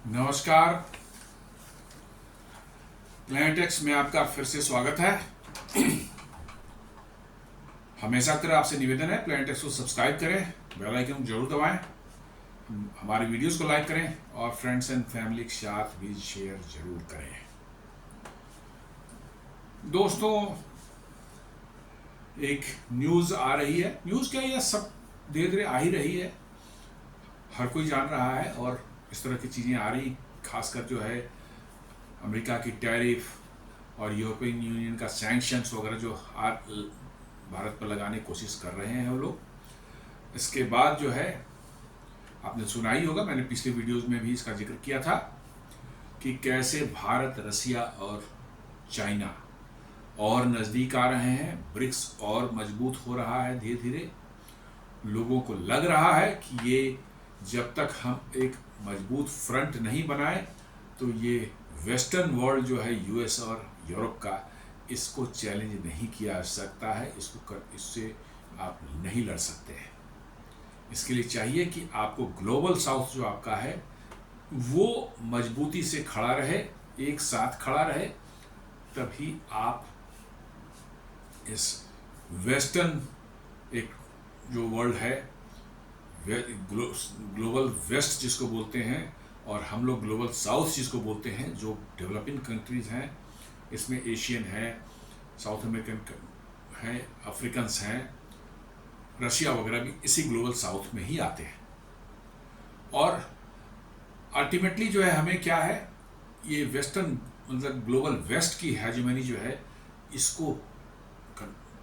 नमस्कार। प्लैनेटेक्स में आपका फिर से स्वागत है। हमेशा की तरह आपसे निवेदन है, प्लैनेटेक्स को सब्सक्राइब करें, बेल आइकन जरूर दबाएं, हमारी वीडियोस को लाइक करें और फ्रेंड्स एंड फैमिली के साथ भी शेयर जरूर करें। दोस्तों, एक न्यूज़ आ रही है, न्यूज़ क्या, यह सब धीरे धीरे आ ही रही है, हर कोई जान रहा है और इस तरह की चीज़ें आ रही, खासकर जो है अमेरिका की टैरिफ और यूरोपियन यूनियन का सैंक्शंस वगैरह जो भारत पर लगाने की कोशिश कर रहे हैं वो लोग। इसके बाद जो है आपने सुना ही होगा, मैंने पिछले वीडियोस में भी इसका जिक्र किया था कि कैसे भारत, रसिया और चाइना और नज़दीक आ रहे हैं, ब्रिक्स और मजबूत हो रहा है धीरे धीरे। लोगों को लग रहा है कि ये जब तक हम एक मजबूत फ्रंट नहीं बनाए तो ये वेस्टर्न वर्ल्ड जो है यूएस और यूरोप का, इसको चैलेंज नहीं किया जा सकता है, इससे आप नहीं लड़ सकते हैं। इसके लिए चाहिए कि आपको ग्लोबल साउथ जो आपका है वो मजबूती से खड़ा रहे, एक साथ खड़ा रहे, तभी आप इस वेस्टर्न एक जो वर्ल्ड है, ग्लोबल वेस्ट जिसको बोलते हैं और हम लोग ग्लोबल साउथ जिसको बोलते हैं, जो डेवलपिंग कंट्रीज़ हैं, इसमें एशियन है, साउथ अमेरिकन हैं, अफ्रीकन्स हैं, रशिया वगैरह भी इसी ग्लोबल साउथ में ही आते हैं। और अल्टीमेटली जो है हमें क्या है, ये वेस्टर्न मतलब ग्लोबल वेस्ट की हेजेमनी जो है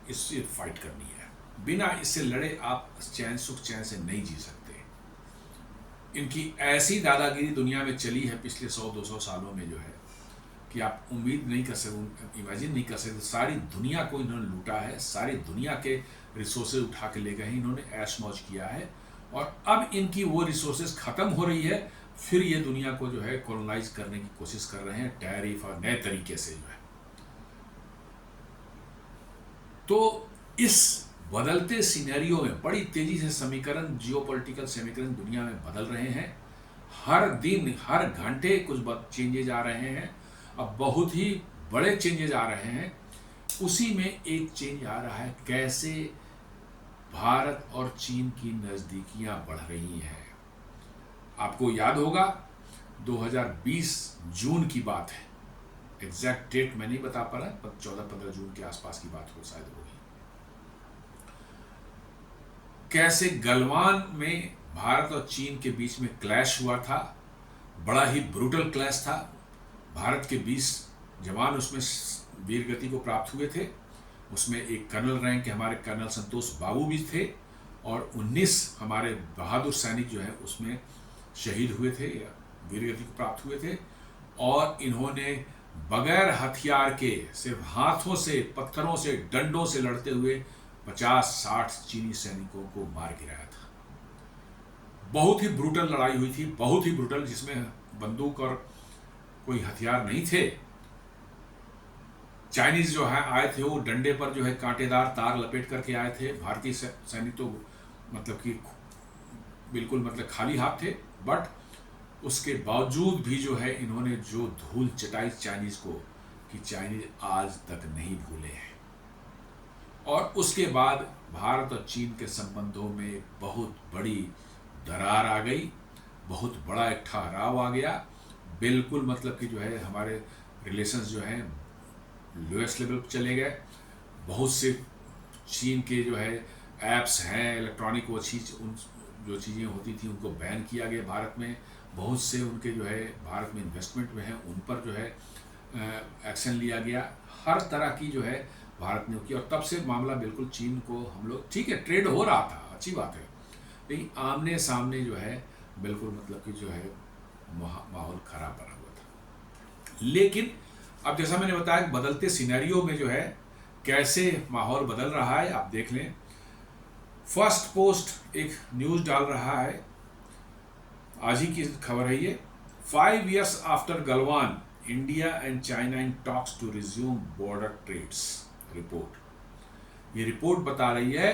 इससे फाइट करनी है। बिना इससे लड़े आप सुख चैन से नहीं जी सकते। इनकी ऐसी दादागिरी दुनिया में चली है पिछले 100-200 सालों में जो है कि आप उम्मीद नहीं कर सकते, इमेजिन नहीं कर सकते। सारी दुनिया को इन्होंने लूटा है, सारी दुनिया के रिसोर्सेज उठा के ले गए हैं, इन्होंने ऐश मौज किया है और अब इनकी वो रिसोर्सेज ख़त्म हो रही है, फिर ये दुनिया को जो है कॉलोनाइज करने की कोशिश कर रहे हैं टैरिफ और नए तरीके से जो है। तो इस बदलते सिनेरियो में बड़ी तेजी से समीकरण, जियोपॉलिटिकल समीकरण दुनिया में बदल रहे हैं। हर दिन हर घंटे कुछ चेंजेज आ रहे हैं, अब बहुत ही बड़े चेंजेज आ रहे हैं। उसी में एक चेंज आ रहा है, कैसे भारत और चीन की नज़दीकियां बढ़ रही हैं। आपको याद होगा 2020 जून की बात है, एग्जैक्ट डेट मैं नहीं बता पा रहा, पर 14-15 जून के आसपास की बात हो शायद होगी। कैसे गलवान में भारत और चीन के बीच में क्लैश हुआ था, बड़ा ही ब्रूटल क्लैश था। भारत के 20 जवान उसमें वीरगति को प्राप्त हुए थे, उसमें एक कर्नल रैंक के हमारे कर्नल संतोष बाबू भी थे और 19 हमारे बहादुर सैनिक जो है उसमें शहीद हुए थे या वीरगति को प्राप्त हुए थे। और इन्होंने बगैर हथियार के, सिर्फ हाथों से, पत्थरों से, डंडों से लड़ते हुए 50-60 चीनी सैनिकों को मार गिराया था। बहुत ही ब्रूटल लड़ाई हुई थी, बहुत ही ब्रूटल, जिसमें बंदूक और कोई हथियार नहीं थे। चाइनीज जो है आए थे, वो डंडे पर जो है कांटेदार तार लपेट करके आए थे। भारतीय सैनिक तो मतलब कि बिल्कुल मतलब खाली हाथ थे, बट उसके बावजूद भी जो है इन्होंने जो धूल चटाई चाइनीज को, कि चाइनीज आज तक नहीं भूले हैं। और उसके बाद भारत और चीन के संबंधों में बहुत बड़ी दरार आ गई, बहुत बड़ा एक ठहराव आ गया। बिल्कुल मतलब कि जो है हमारे रिलेशंस जो हैं लोएस्ट लेवल पर चले गए। बहुत से चीन के जो है ऐप्स हैं, इलेक्ट्रॉनिक वो चीज़, उन जो चीज़ें होती थी उनको बैन किया गया भारत में। बहुत से उनके जो है भारत में इन्वेस्टमेंट में है उन पर जो है एक्शन लिया गया। हर तरह की जो है भारत ने किया और तब से मामला बिल्कुल चीन को हम लोग, ठीक है ट्रेड हो रहा था, अच्छी बात है, लेकिन आमने सामने जो है बिल्कुल मतलब कि जो है माहौल खराब बना हुआ था। लेकिन अब जैसा मैंने बताया, बदलते सिनेरियो में जो है कैसे माहौल बदल रहा है, आप देख लें। फर्स्ट पोस्ट एक न्यूज़ डाल रहा है, आज ही की खबर है ये। 5 years after Galwan, India and China in talks to resume border trades. Report, ये रिपोर्ट बता रही है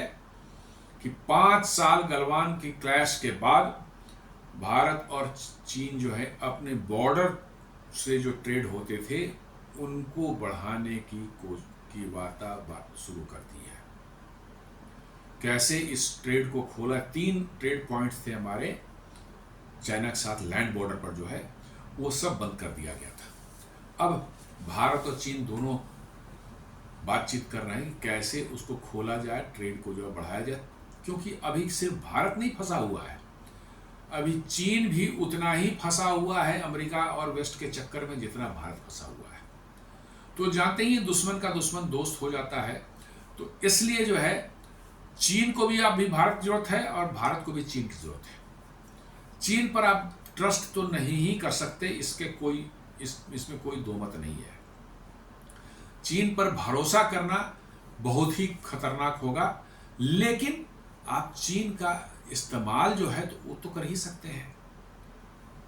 कि 5 साल गलवान की क्लैश के बाद भारत और चीन जो है अपने बॉर्डर से जो ट्रेड होते थे उनको बढ़ाने की वार्ता शुरू कर दी है। कैसे इस ट्रेड को खोला, 3 ट्रेड पॉइंट्स थे हमारे चाइना के साथ लैंड बॉर्डर पर जो है, वो सब बंद कर दिया गया था। अब भारत और चीन दोनों बातचीत कर रहे हैं कैसे उसको खोला जाए, ट्रेड को जो है बढ़ाया जाए, क्योंकि अभी सिर्फ भारत नहीं फंसा हुआ है, अभी चीन भी उतना ही फंसा हुआ है अमेरिका और वेस्ट के चक्कर में जितना भारत फंसा हुआ है। तो जानते ही दुश्मन का दुश्मन दोस्त हो जाता है, तो इसलिए जो है चीन को भी अभी भारत की जरूरत है और भारत को भी चीन की जरूरत है। चीन पर आप ट्रस्ट तो नहीं ही कर सकते, इसमें कोई दो मत नहीं है। चीन पर भरोसा करना बहुत ही खतरनाक होगा, लेकिन आप चीन का इस्तेमाल जो है तो वो तो कर ही सकते हैं।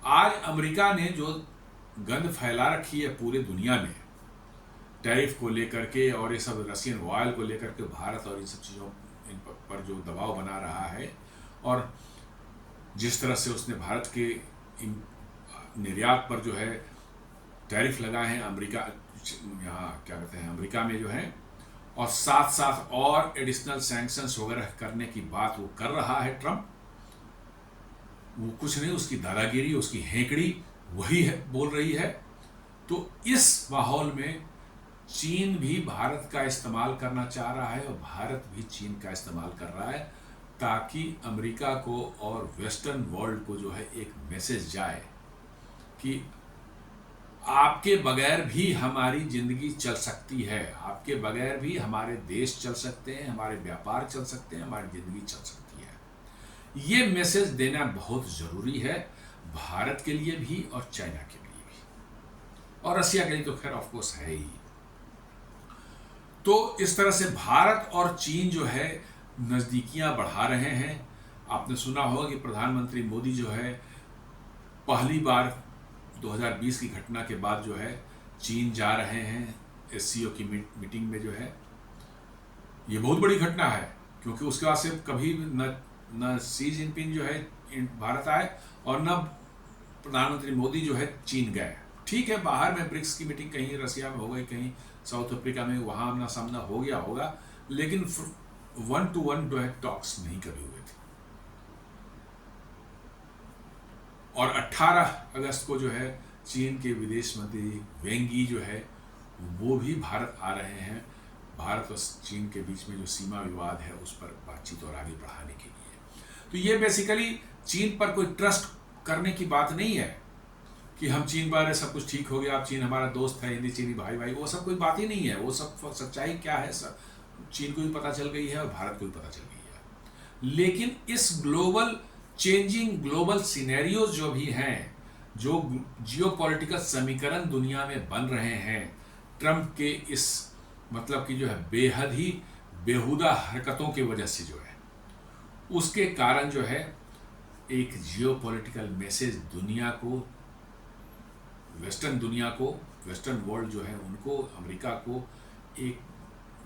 आज अमेरिका ने जो गंद फैला रखी है पूरे दुनिया में टैरिफ को लेकर के और ये सब रशियन ऑयल को लेकर के भारत और इन सब चीज़ों पर जो दबाव बना रहा है, और जिस तरह से उसने भारत के निर्यात पर जो है टैरिफ लगाए हैं अमेरिका, यहाँ क्या कहते हैं अमेरिका में जो है, और साथ साथ और एडिशनल सैंक्शंस वगैरह करने की बात वो कर रहा है ट्रंप। वो कुछ नहीं, उसकी दादागिरी, उसकी हेंकड़ी वही है, बोल रही है। तो इस माहौल में चीन भी भारत का इस्तेमाल करना चाह रहा है और भारत भी चीन का इस्तेमाल कर रहा है, ताकि अमेरिका को और वेस्टर्न वर्ल्ड को जो है एक मैसेज जाए कि आपके बगैर भी हमारी जिंदगी चल सकती है, आपके बगैर भी हमारे देश चल सकते हैं, हमारे व्यापार चल सकते हैं, हमारी जिंदगी चल सकती है। ये मैसेज देना बहुत जरूरी है, भारत के लिए भी और चाइना के लिए भी, और रशिया के लिए तो खैर ऑफकोर्स है ही। तो इस तरह से भारत और चीन जो है नज़दीकियां बढ़ा रहे हैं। आपने सुना होगा कि प्रधानमंत्री मोदी जो है पहली बार 2020 की घटना के बाद जो है चीन जा रहे हैं एससीओ की मीटिंग में जो है। ये बहुत बड़ी घटना है, क्योंकि उसके बाद से कभी न शी जिनपिंग जो है भारत आए और न प्रधानमंत्री मोदी जो है चीन गए। ठीक है, बाहर में ब्रिक्स की मीटिंग कहीं रसिया में हो गई, कहीं साउथ अफ्रीका में, वहाँ आमना सामना हो गया होगा, लेकिन 1-to-1 जो है टॉक्स नहीं कभी हुए थे। और 18 अगस्त को जो है चीन के विदेश मंत्री वेंग यी जो है वो भी भारत आ रहे हैं, भारत और चीन के बीच में जो सीमा विवाद है उस पर बातचीत और आगे बढ़ाने के लिए। तो ये बेसिकली चीन पर कोई ट्रस्ट करने की बात नहीं है कि हम चीन बारे सब कुछ ठीक हो गया, आप चीन हमारा दोस्त है, हिंदी चीनी भाई भाई, वो सब कोई बात ही नहीं है। वो सब सच्चाई क्या है सब चीन को भी पता चल गई है और भारत को भी पता चल गई है। लेकिन इस ग्लोबल चेंजिंग ग्लोबल सिनेरियोज जो भी हैं, जो जियोपॉलिटिकल समीकरण दुनिया में बन रहे हैं ट्रंप के इस मतलब कि जो है बेहद ही बेहुदा हरकतों की वजह से जो है, उसके कारण जो है एक जियोपॉलिटिकल मैसेज दुनिया को, वेस्टर्न दुनिया को, वेस्टर्न वर्ल्ड जो है उनको, अमेरिका को एक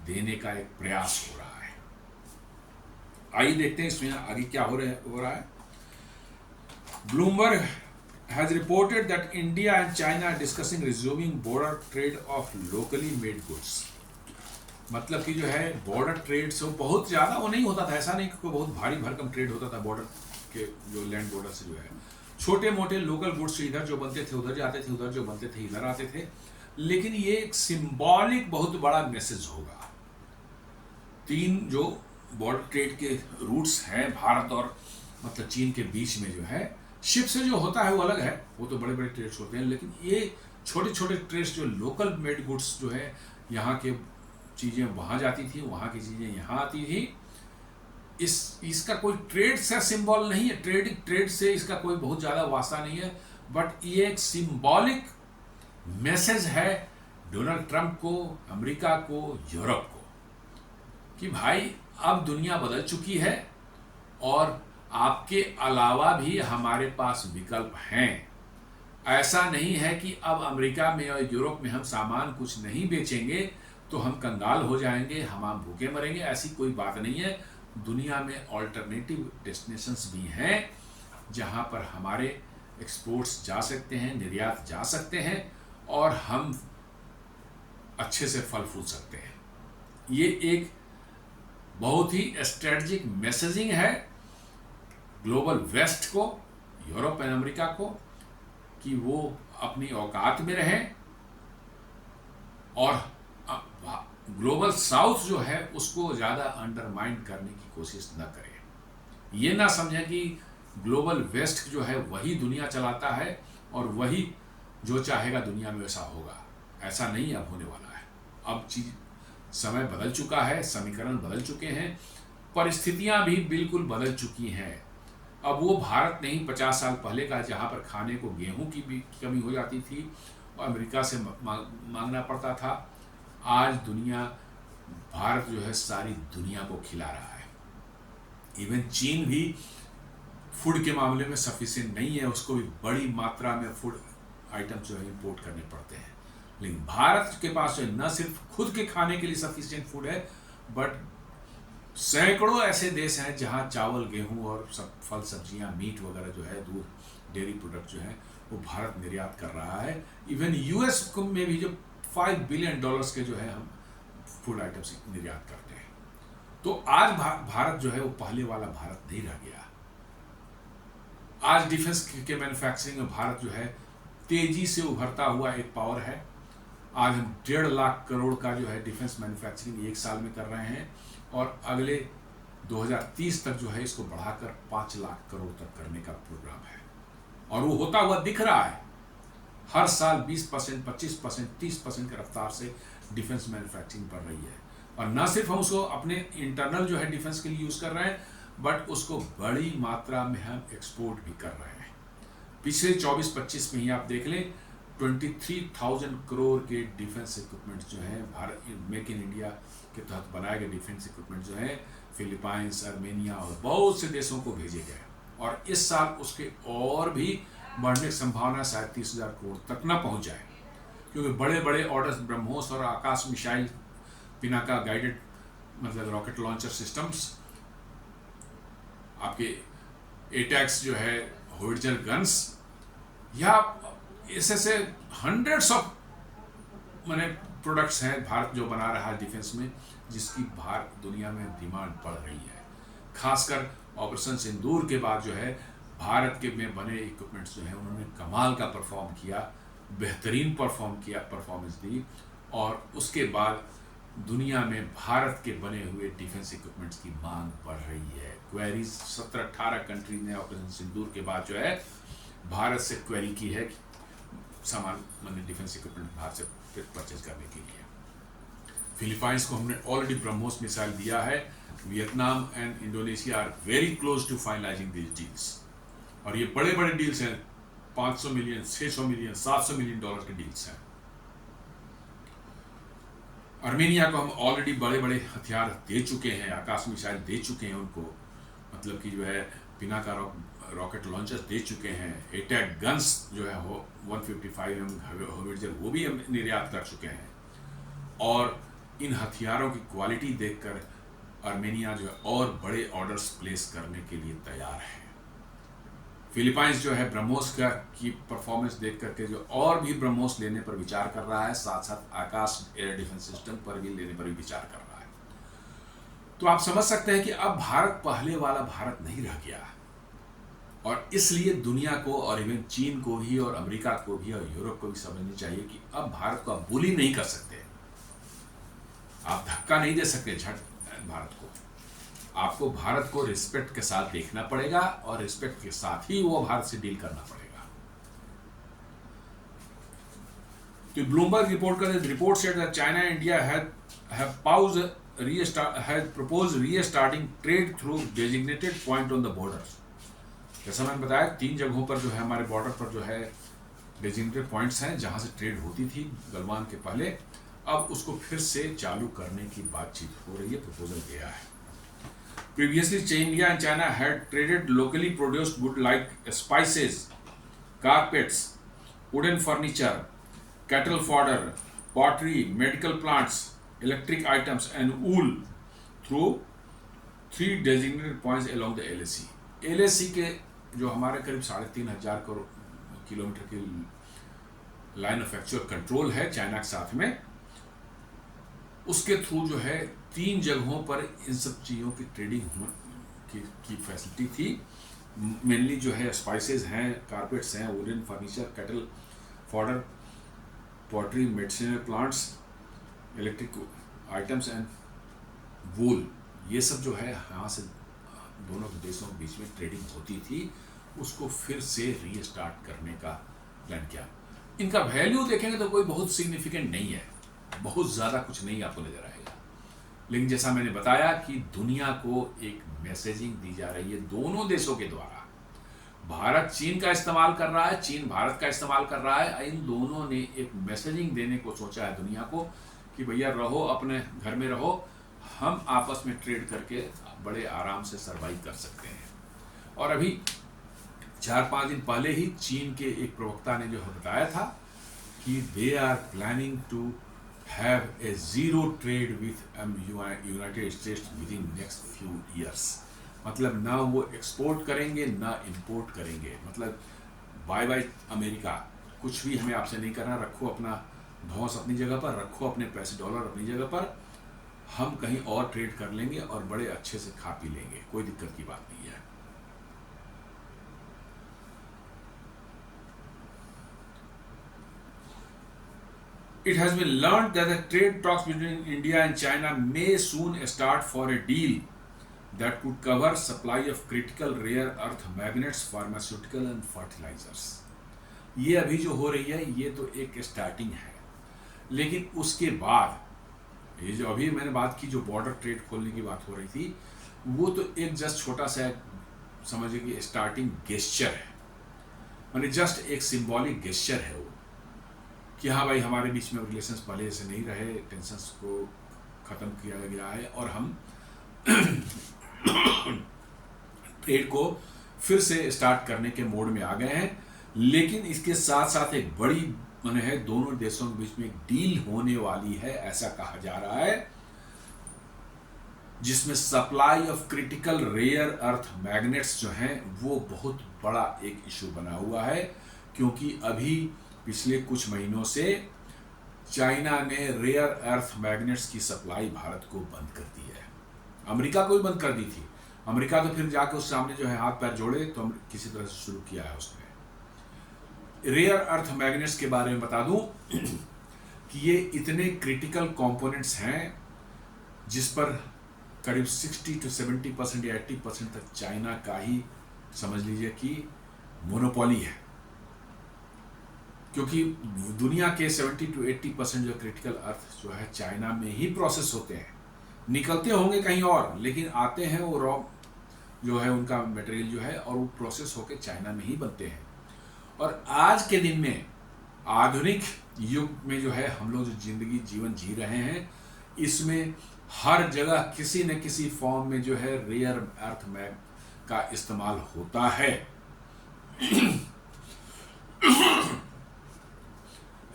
देने का एक प्रयास हो रहा है। आइए देखते हैं इसमें आगे क्या हो रहा है। Bloomberg has reported that India and China are discussing resuming border trade of locally made goods। मतलब कि जो है बॉर्डर ट्रेड से बहुत ज़्यादा वो नहीं होता था, ऐसा नहीं कि बहुत भारी भरकम ट्रेड होता था बॉर्डर के, जो लैंड बॉर्डर से जो है छोटे मोटे लोकल गुड्स इधर जो बनते थे उधर जाते थे, उधर जो बनते थे इधर आते थे। लेकिन ये एक सिंबॉलिक बहुत बड़ा मैसेज होगा। 3 जो बॉर्डर ट्रेड के रूट्स हैं भारत और मतलब चीन के बीच में जो है, शिप से जो होता है वो अलग है, वो तो बड़े बड़े ट्रेड्स होते हैं, लेकिन ये छोटे छोटे ट्रेड्स जो लोकल मेड गुड्स जो है, यहाँ के चीज़ें वहाँ जाती थी, वहाँ की चीज़ें यहाँ आती थी। इसका कोई ट्रेड से सिंबल नहीं है, ट्रेड से इसका कोई बहुत ज़्यादा वास्ता नहीं है, बट ये एक सिंबॉलिक मैसेज है डोनाल्ड ट्रंप को, अमेरिका को, यूरोप को, कि भाई अब दुनिया बदल चुकी है और आपके अलावा भी हमारे पास विकल्प हैं। ऐसा नहीं है कि अब अमेरिका में और यूरोप में हम सामान कुछ नहीं बेचेंगे तो हम कंगाल हो जाएंगे, हम भूखे मरेंगे, ऐसी कोई बात नहीं है। दुनिया में ऑल्टरनेटिव डेस्टिनेशंस भी हैं जहां पर हमारे एक्सपोर्ट्स जा सकते हैं, निर्यात जा सकते हैं और हम अच्छे से फल फूल सकते हैं। ये एक बहुत ही स्ट्रेटजिक मैसेजिंग है ग्लोबल वेस्ट को, यूरोप एंड अमेरिका को, कि वो अपनी औकात में रहें और ग्लोबल साउथ जो है उसको ज़्यादा अंडरमाइन करने की कोशिश न करें। ये ना समझें कि ग्लोबल वेस्ट जो है वही दुनिया चलाता है और वही जो चाहेगा दुनिया में वैसा होगा। ऐसा नहीं अब होने वाला है। अब समय बदल चुका है, समीकरण बदल चुके हैं, परिस्थितियां भी बिल्कुल बदल चुकी हैं। अब वो भारत नहीं 50 साल पहले का, जहाँ पर खाने को गेहूं की भी कमी हो जाती थी और अमेरिका से मांगना पड़ता था। आज दुनिया, भारत जो है सारी दुनिया को खिला रहा है। इवन चीन भी फूड के मामले में सफिशिएंट नहीं है, उसको भी बड़ी मात्रा में फूड आइटम जो है इंपोर्ट करने पड़ते हैं। लेकिन भारत के पास जो न सिर्फ खुद के खाने के लिए सफिशिएंट फूड है, बट सैकड़ों ऐसे देश हैं जहां चावल, गेहूं और सब फल सब्जियां, मीट वगैरह जो है, दूध, डेयरी प्रोडक्ट जो है वो भारत निर्यात कर रहा है। इवन यूएस में भी जो $5 बिलियन के जो है हम फूड आइटम्स निर्यात करते हैं। तो आज भारत जो है वो पहले वाला भारत नहीं रह गया। आज डिफेंस के मैन्युफैक्चरिंग में भारत जो है तेजी से उभरता हुआ एक पावर है। आज हम 1.5 लाख करोड़ का जो है डिफेंस मैन्युफैक्चरिंग एक साल में कर रहे हैं और अगले 2030 तक जो है इसको बढ़ाकर 5 लाख करोड़ तक करने का प्रोग्राम है और वो होता हुआ दिख रहा है। हर साल 20%, 25%, 30% की रफ्तार से डिफेंस मैन्युफैक्चरिंग बढ़ रही है। और न सिर्फ हम उसको अपने इंटरनल जो है डिफेंस के लिए यूज़ कर रहे हैं, बट उसको बड़ी मात्रा में हम एक्सपोर्ट भी कर रहे हैं। पिछले 24-25 में ही आप देख लें, 23,000 करोड़ के डिफेंस इक्विपमेंट जो हैं भारत मेक इन इंडिया के तहत बनाए गए डिफेंस इक्विपमेंट जो हैं फिलीपाइंस, आर्मेनिया और बहुत से देशों को भेजे गए और इस साल उसके और भी बढ़ने की संभावना शायद 30,000 करोड़ तक न पहुंच जाए, क्योंकि बड़े बड़े ऑर्डर्स ब्रह्मोस और आकाश मिसाइल, पिनाका गाइडेड मतलब रॉकेट लॉन्चर सिस्टम्स, आपके एटैक्स जो है होवित्जर गन्स, या ऐसे हंड्रेड्स ऑफ मैंने प्रोडक्ट्स हैं भारत जो बना रहा है डिफेंस में, जिसकी भारत दुनिया में डिमांड बढ़ रही है। खासकर ऑपरेशन सिंदूर के बाद जो है भारत के में बने इक्विपमेंट्स जो हैं उन्होंने कमाल का परफॉर्म किया, बेहतरीन परफॉर्मेंस दी और उसके बाद दुनिया में भारत के बने हुए डिफेंस इक्विपमेंट्स की मांग बढ़ रही है। क्वेरीज 17-18 कंट्री ने ऑपरेशन सिंदूर के बाद जो है भारत से क्वेरी की है सामान मैंने डिफेंस इक्विपमेंट भारत से परचेज करने के लिए। फिलीपाइंस को हमने ऑलरेडी ब्रह्मोस मिसाइल दिया है। Vietnam and Indonesia are very close to finalising this deals और ये बड़े बड़े डील्स हैं, 500 मिलियन, 600 मिलियन, 700 मिलियन डॉलर के डील्स हैं। आर्मेनिया को हम ऑलरेडी बड़े बड़े हथियार दे चुके हैं, आकाश मिसाइल दे चुके हैं उनको, मतलब कि जो है पिनाका रॉकेट लॉन्चर्स दे चुके हैं, एटैक गन्स जो है 155mm होवित्जर वो भी हम निर्यात कर चुके हैं और इन हथियारों की क्वालिटी देखकर आर्मेनिया जो है और बड़े ऑर्डर्स प्लेस करने के लिए तैयार है। फिलीपाइंस जो है ब्रह्मोस की परफॉर्मेंस देख करके जो और भी ब्रह्मोस लेने पर विचार कर रहा है, साथ साथ आकाश एयर डिफेंस सिस्टम पर भी लेने पर भी विचार कर रहा है। तो आप समझ सकते हैं कि अब भारत पहले वाला भारत नहीं रह गया और इसलिए दुनिया को और इवन चीन को भी और अमेरिका को भी और यूरोप को भी समझनी चाहिए कि अब भारत को आप बुली नहीं कर सकते, आप धक्का नहीं दे सकते झट भारत को। आपको भारत को रिस्पेक्ट के साथ देखना पड़ेगा और रिस्पेक्ट के साथ ही वो भारत से डील करना पड़ेगा। तो ब्लूमबर्ग रिपोर्ट करते हैं, report said that China and India have proposed restarting trade through designated point on the borders। जैसा मैंने बताया 3 जगहों पर जो है हमारे बॉर्डर पर जो है डेजिग्नेटेड पॉइंट्स हैं जहां से ट्रेड होती थी गलवान के पहले, अब उसको फिर से चालू करने की बातचीत हो रही है, प्रपोजल गया है। Previously, India and China had traded locally produced goods like spices, carpets, wooden furniture, cattle fodder, pottery, medical plants, electric items, and wool through 3 designated points along the LAC। LAC के जो हमारे करीब 3,500 crore kilometre की line of actual control है China के साथ में, उसके थ्रू जो है 3 जगहों पर इन सब चीज़ों की ट्रेडिंग की फैसिलिटी थी। मेनली जो है स्पाइसेस हैं, कारपेट्स हैं, wooden furniture, cattle fodder, pottery, medicinal plants, electric items and wool, ये सब जो है यहाँ से दोनों देशों के बीच में ट्रेडिंग होती थी। उसको फिर से रीस्टार्ट करने का प्लान किया। इनका वैल्यू देखेंगे तो कोई बहुत सिग्निफिकेंट नहीं है, बहुत ज़्यादा कुछ नहीं आपको नजर आएगा, लेकिन जैसा मैंने बताया कि दुनिया को एक मैसेजिंग दी जा रही है दोनों देशों के द्वारा। भारत चीन का इस्तेमाल कर रहा है, चीन भारत का इस्तेमाल कर रहा है। इन दोनों ने एक मैसेजिंग देने को सोचा है दुनिया को कि भैया रहो, अपने घर में रहो, हम आपस में ट्रेड करके बड़े आराम से सर्वाइव कर सकते हैं। और अभी 4-5 दिन पहले ही चीन के एक प्रवक्ता ने जो बताया था कि they are planning to have a zero trade with United States within next few years. मतलब ना वो एक्सपोर्ट करेंगे ना इंपोर्ट करेंगे, मतलब बाय बाय अमेरिका, कुछ भी हमें आपसे नहीं करना, रखो अपना धौंस अपनी जगह पर, रखो अपने पैसे डॉलर अपनी जगह पर, हम कहीं और ट्रेड कर लेंगे और बड़े अच्छे से खा पी लेंगे, कोई दिक्कत की बात नहीं है। It has been learned that the trade talks between India and China may soon start for a deal that could cover supply of critical rare earth magnets, pharmaceutical and fertilizers. ये अभी जो हो रही है ये तो एक स्टार्टिंग है, लेकिन उसके बाद ये जो अभी मैंने बात की, जो बॉर्डर ट्रेड खोलने की बात हो रही थी, वो तो एक जस्ट छोटा सा समझिए कि स्टार्टिंग गेस्चर है, माने जस्ट एक सिंबॉलिक गेस्चर है वो, कि हाँ भाई हमारे बीच में रिलेशंस पहले से नहीं रहे, टेंशंस को ख़त्म किया गया है और हम ट्रेड को फिर से स्टार्ट करने के मोड में आ गए हैं। लेकिन इसके साथ साथ एक बड़ी माने है दोनों देशों के बीच में एक डील होने वाली है, ऐसा कहा जा रहा है, जिसमें supply of critical rare earth magnets जो हैं वो बहुत बड़ा एक इशू बना हुआ है, क्योंकि अभी पिछले कुछ महीनों से चाइना ने रेयर अर्थ मैग्नेट्स की सप्लाई भारत को बंद कर दी है। अमेरिका को भी बंद कर दी थी, अमेरिका तो फिर जाकर उस सामने जो है हाथ पैर जोड़े तो किसी तरह से शुरू किया है उसने। रेयर अर्थ मैग्नेट्स के बारे में बता दूं कि ये इतने क्रिटिकल कंपोनेंट्स हैं जिस पर करीब 60 to 70% या 80% तक चाइना का ही समझ लीजिए कि मोनोपोली है, क्योंकि दुनिया के 70 to 80% जो क्रिटिकल अर्थ जो है चाइना में ही प्रोसेस होते हैं, निकलते होंगे कहीं और लेकिन आते हैं वो रॉ जो है उनका मटेरियल जो है और वो प्रोसेस होकर चाइना में ही बनते हैं। और आज के दिन में आधुनिक युग में जो है हम लोग जो जीवन जी रहे हैं, इसमें हर जगह किसी न किसी फॉर्म में जो है रेयर अर्थ मैग का इस्तेमाल होता है।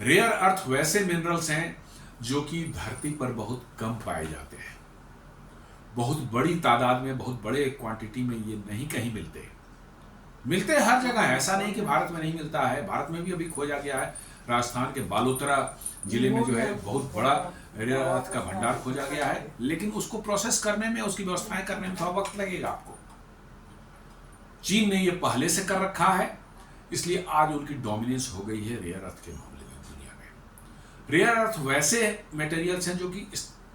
रेयर अर्थ वैसे मिनरल्स हैं जो कि धरती पर बहुत कम पाए जाते हैं, बहुत बड़ी तादाद में, बहुत बड़े क्वांटिटी में ये नहीं कहीं मिलते हर जगह है। ऐसा नहीं कि भारत में नहीं मिलता है, भारत में भी अभी खोजा गया है। राजस्थान के बालोतरा जिले में जो है बहुत बड़ा रेयर अर्थ का भंडार खोजा गया है, लेकिन उसको प्रोसेस करने में, उसकी व्यवस्थाएं करने में थोड़ा वक्त लगेगा आपको। चीन ने ये पहले से कर रखा है, इसलिए आज उनकी डोमिनेंस हो गई है रेयर अर्थ के मामले में दुनिया में। रेयर अर्थ वैसे मटेरियल्स हैं जो कि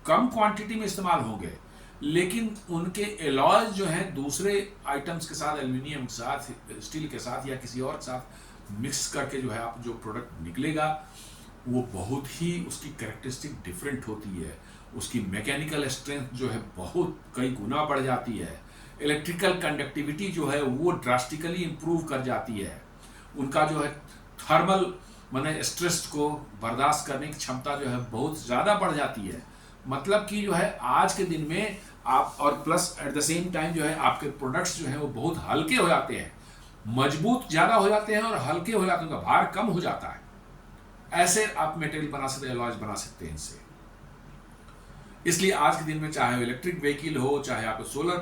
कम क्वांटिटी में इस्तेमाल होंगे, लेकिन उनके एलॉयज जो हैं दूसरे आइटम्स के साथ, एल्यूमिनियम के साथ, स्टील के साथ या किसी और के साथ मिक्स करके जो है आप जो प्रोडक्ट निकलेगा वो बहुत ही उसकी कैरेक्टरिस्टिक डिफरेंट होती है। उसकी मैकेनिकल स्ट्रेंथ जो है बहुत कई गुना बढ़ जाती है, इलेक्ट्रिकल कंडक्टिविटी जो है वो ड्रास्टिकली इम्प्रूव कर जाती है, उनका जो है थर्मल माने स्ट्रेस को बर्दाश्त करने की क्षमता जो है बहुत ज़्यादा बढ़ जाती है। मतलब कि जो है आज के दिन में आप, और plus at the same time जो है आपके प्रोडक्ट्स जो हैं वो बहुत हल्के हो जाते हैं, मजबूत ज़्यादा हो जाते हैं और हल्के हो जाते हैं, उनका भार कम हो जाता है। ऐसे आप मटेरियल बना सकते हैं, एलॉयज बना सकते हैं इनसे। इसलिए आज के दिन में चाहे इलेक्ट्रिक व्हीकल हो, चाहे आप सोलर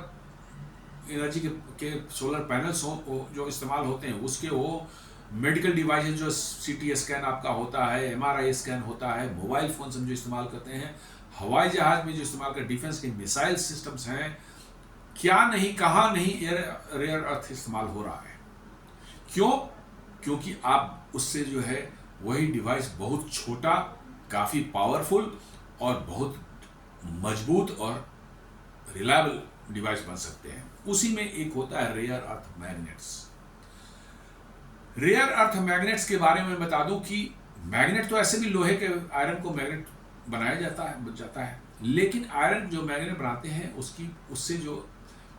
एनर्जी के सोलर पैनल्स हो जो इस्तेमाल होते हैं उसके हो, मेडिकल डिवाइसेज जो सीटी स्कैन आपका होता है, एमआरआई स्कैन होता है, मोबाइल फोन हम जो इस्तेमाल करते हैं, हवाई जहाज में जो इस्तेमाल कर डिफेंस के मिसाइल सिस्टम्स हैं, क्या नहीं कहाँ नहीं रेयर अर्थ इस्तेमाल हो रहा है। क्यों? क्योंकि आप उससे जो है वही डिवाइस बहुत छोटा, काफ़ी पावरफुल और बहुत मजबूत और रिलायबल डिवाइस बन सकते हैं। उसी में एक होता है rare earth magnets. Rare earth magnets के बारे में बता दूं कि मैग्नेट तो ऐसे भी लोहे के आयरन को मैग्नेट बनाया जाता है, लेकिन आयरन जो मैग्नेट बनाते हैं उससे जो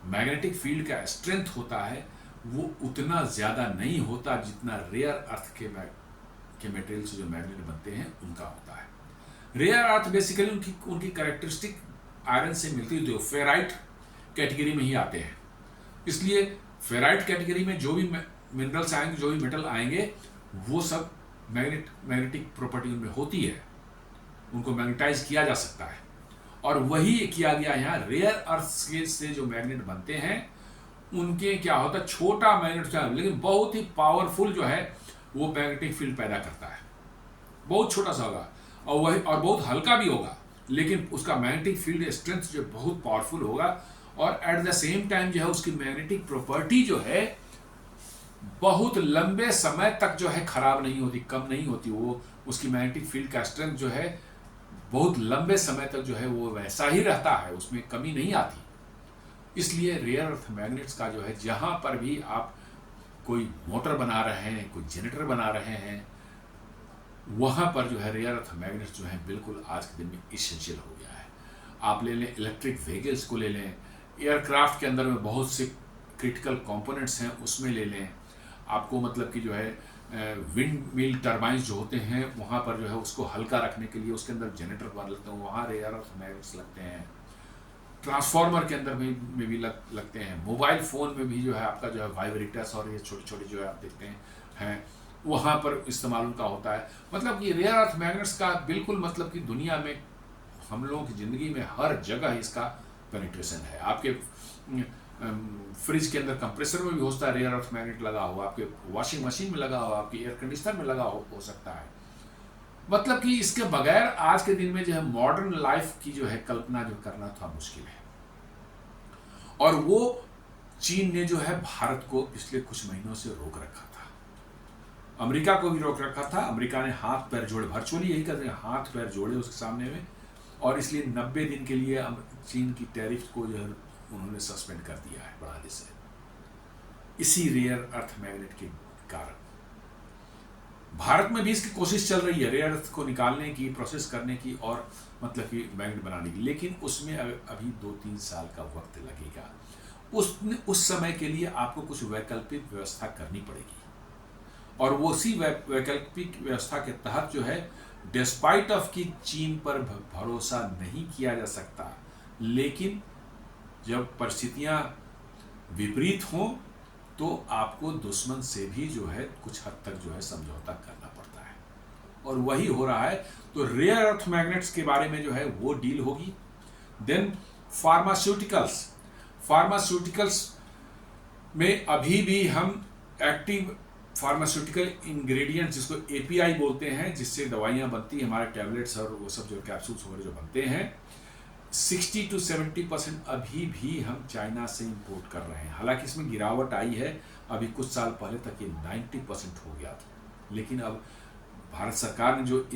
मैग्नेटिक फील्ड का स्ट्रेंथ होता है वो उतना ज़्यादा नहीं होता जितना रेयर अर्थ के मटेरियल से जो मैग्नेट बनते हैं उनका होता है। रेयर अर्थ बेसिकली उनकी कैरेक्टरिस्टिक आयरन से मिलती है, जो फेराइट कैटेगरी में ही आते हैं। इसलिए फेराइट कैटेगरी में जो भी मिनरल्स आएंगे, जो भी मेटल आएंगे, वो सब मैग्नेटिक प्रॉपर्टी उनमें होती है, उनको मैग्नेटाइज किया जा सकता है। और वही किया गया यहाँ रेयर अर्थ से जो मैग्नेट बनते हैं उनके क्या होता है, छोटा मैग्नेट लेकिन बहुत ही पावरफुल जो है वो मैग्नेटिक फील्ड पैदा करता है। बहुत छोटा सा होगा और बहुत हल्का भी होगा, लेकिन उसका मैग्नेटिक फील्ड स्ट्रेंथ जो बहुत पावरफुल होगा और एट द सेम टाइम जो है उसकी मैग्नेटिक प्रॉपर्टी जो है बहुत लंबे समय तक जो है खराब नहीं होती, कम नहीं होती। वो उसकी मैग्नेटिक फील्ड का स्ट्रेंथ जो है बहुत लंबे समय तक जो है वो वैसा ही रहता है, उसमें कमी नहीं आती। इसलिए रेयर अर्थ मैग्नेट्स का जो है जहाँ पर भी आप कोई मोटर बना रहे हैं, कोई जनरेटर बना रहे हैं, वहाँ पर जो है रेयर अर्थ मैग्नेट्स जो है बिल्कुल आज के दिन में इसेंशियल हो गया है। आप ले लें इलेक्ट्रिक व्हीकल्स को ले लें, एयरक्राफ्ट के अंदर में बहुत से क्रिटिकल कंपोनेंट्स हैं उसमें ले लें, आपको मतलब कि जो है विंड मिल टर्बाइंस जो होते हैं वहाँ पर जो है उसको हल्का रखने के लिए उसके अंदर जनरेटर बन लगते हैं, वहाँ रेयर अर्थ मैग्नेट्स लगते हैं। ट्रांसफार्मर के अंदर में भी लगते हैं। मोबाइल फ़ोन में भी जो है आपका जो है वाइब्रेटर्स और ये छोटे छोटे जो है आप देखते हैं वहाँ पर इस्तेमाल उनका होता है। मतलब कि रेयर अर्थ मैग्नेट्स का बिल्कुल मतलब कि दुनिया में हम लोगों की ज़िंदगी में हर जगह इसका पेनिट्रेशन है। आपके फ्रिज के अंदर कंप्रेसर में भी होता है रेयर अर्थ मैग्नेट लगा हुआ, आपके वॉशिंग मशीन में लगा हुआ, आपके एयर कंडीशनर में लगा हो सकता है। मतलब कि इसके बगैर आज के दिन में जो है मॉडर्न लाइफ की जो है कल्पना जो करना थोड़ा मुश्किल है। और वो चीन ने जो है भारत को पिछले कुछ महीनों से रोक रखा था, अमेरिका को भी रोक रखा था। अमेरिका ने हाथ पैर जोड़े, वर्चुअली यही करते हैं, हाथ पैर जोड़े उसके सामने में, और इसलिए 90 दिन के लिए चीन की टैरिफ को जो है उन्होंने सस्पेंड कर दिया है बढ़ाने से, इसी रेयर अर्थ मैग्नेट के कारण। भारत में भी इसकी कोशिश चल रही है रेयर अर्थ को निकालने की, प्रोसेस करने की और मतलब कि मैग्नेट बनाने की, लेकिन उसमें अभी 2-3 साल का वक्त लगेगा। उस समय के लिए आपको कुछ वैकल्पिक व्यवस्था करनी पड़ेगी, और वो उसी वैकल्पिक व्यवस्था के तहत जो है डिस्पाइट ऑफ कि चीन पर भरोसा नहीं किया जा सकता, लेकिन जब परिस्थितियां विपरीत हों तो आपको दुश्मन से भी जो है कुछ हद तक जो है समझौता करना पड़ता है, और वही हो रहा है। तो रेयर अर्थ मैग्नेट्स के बारे में जो है वो डील होगी। देन फार्मास्यूटिकल्स में अभी भी हम एक्टिव फार्मास्यूटिकल इंग्रेडिएंट्स जिसको एपीआई बोलते हैं, जिससे दवाइयाँ बनती हैं, हमारे टैबलेट्स और वो सब जो कैप्सूल्स वगैरह जो बनते हैं, 60 to 70% अभी भी हम चाइना से इंपोर्ट कर रहे हैं। हालांकि इसमें गिरावट आई है, अभी कुछ साल पहले तक ये 90% हो गया था, लेकिन अब भारत सरकार ने जो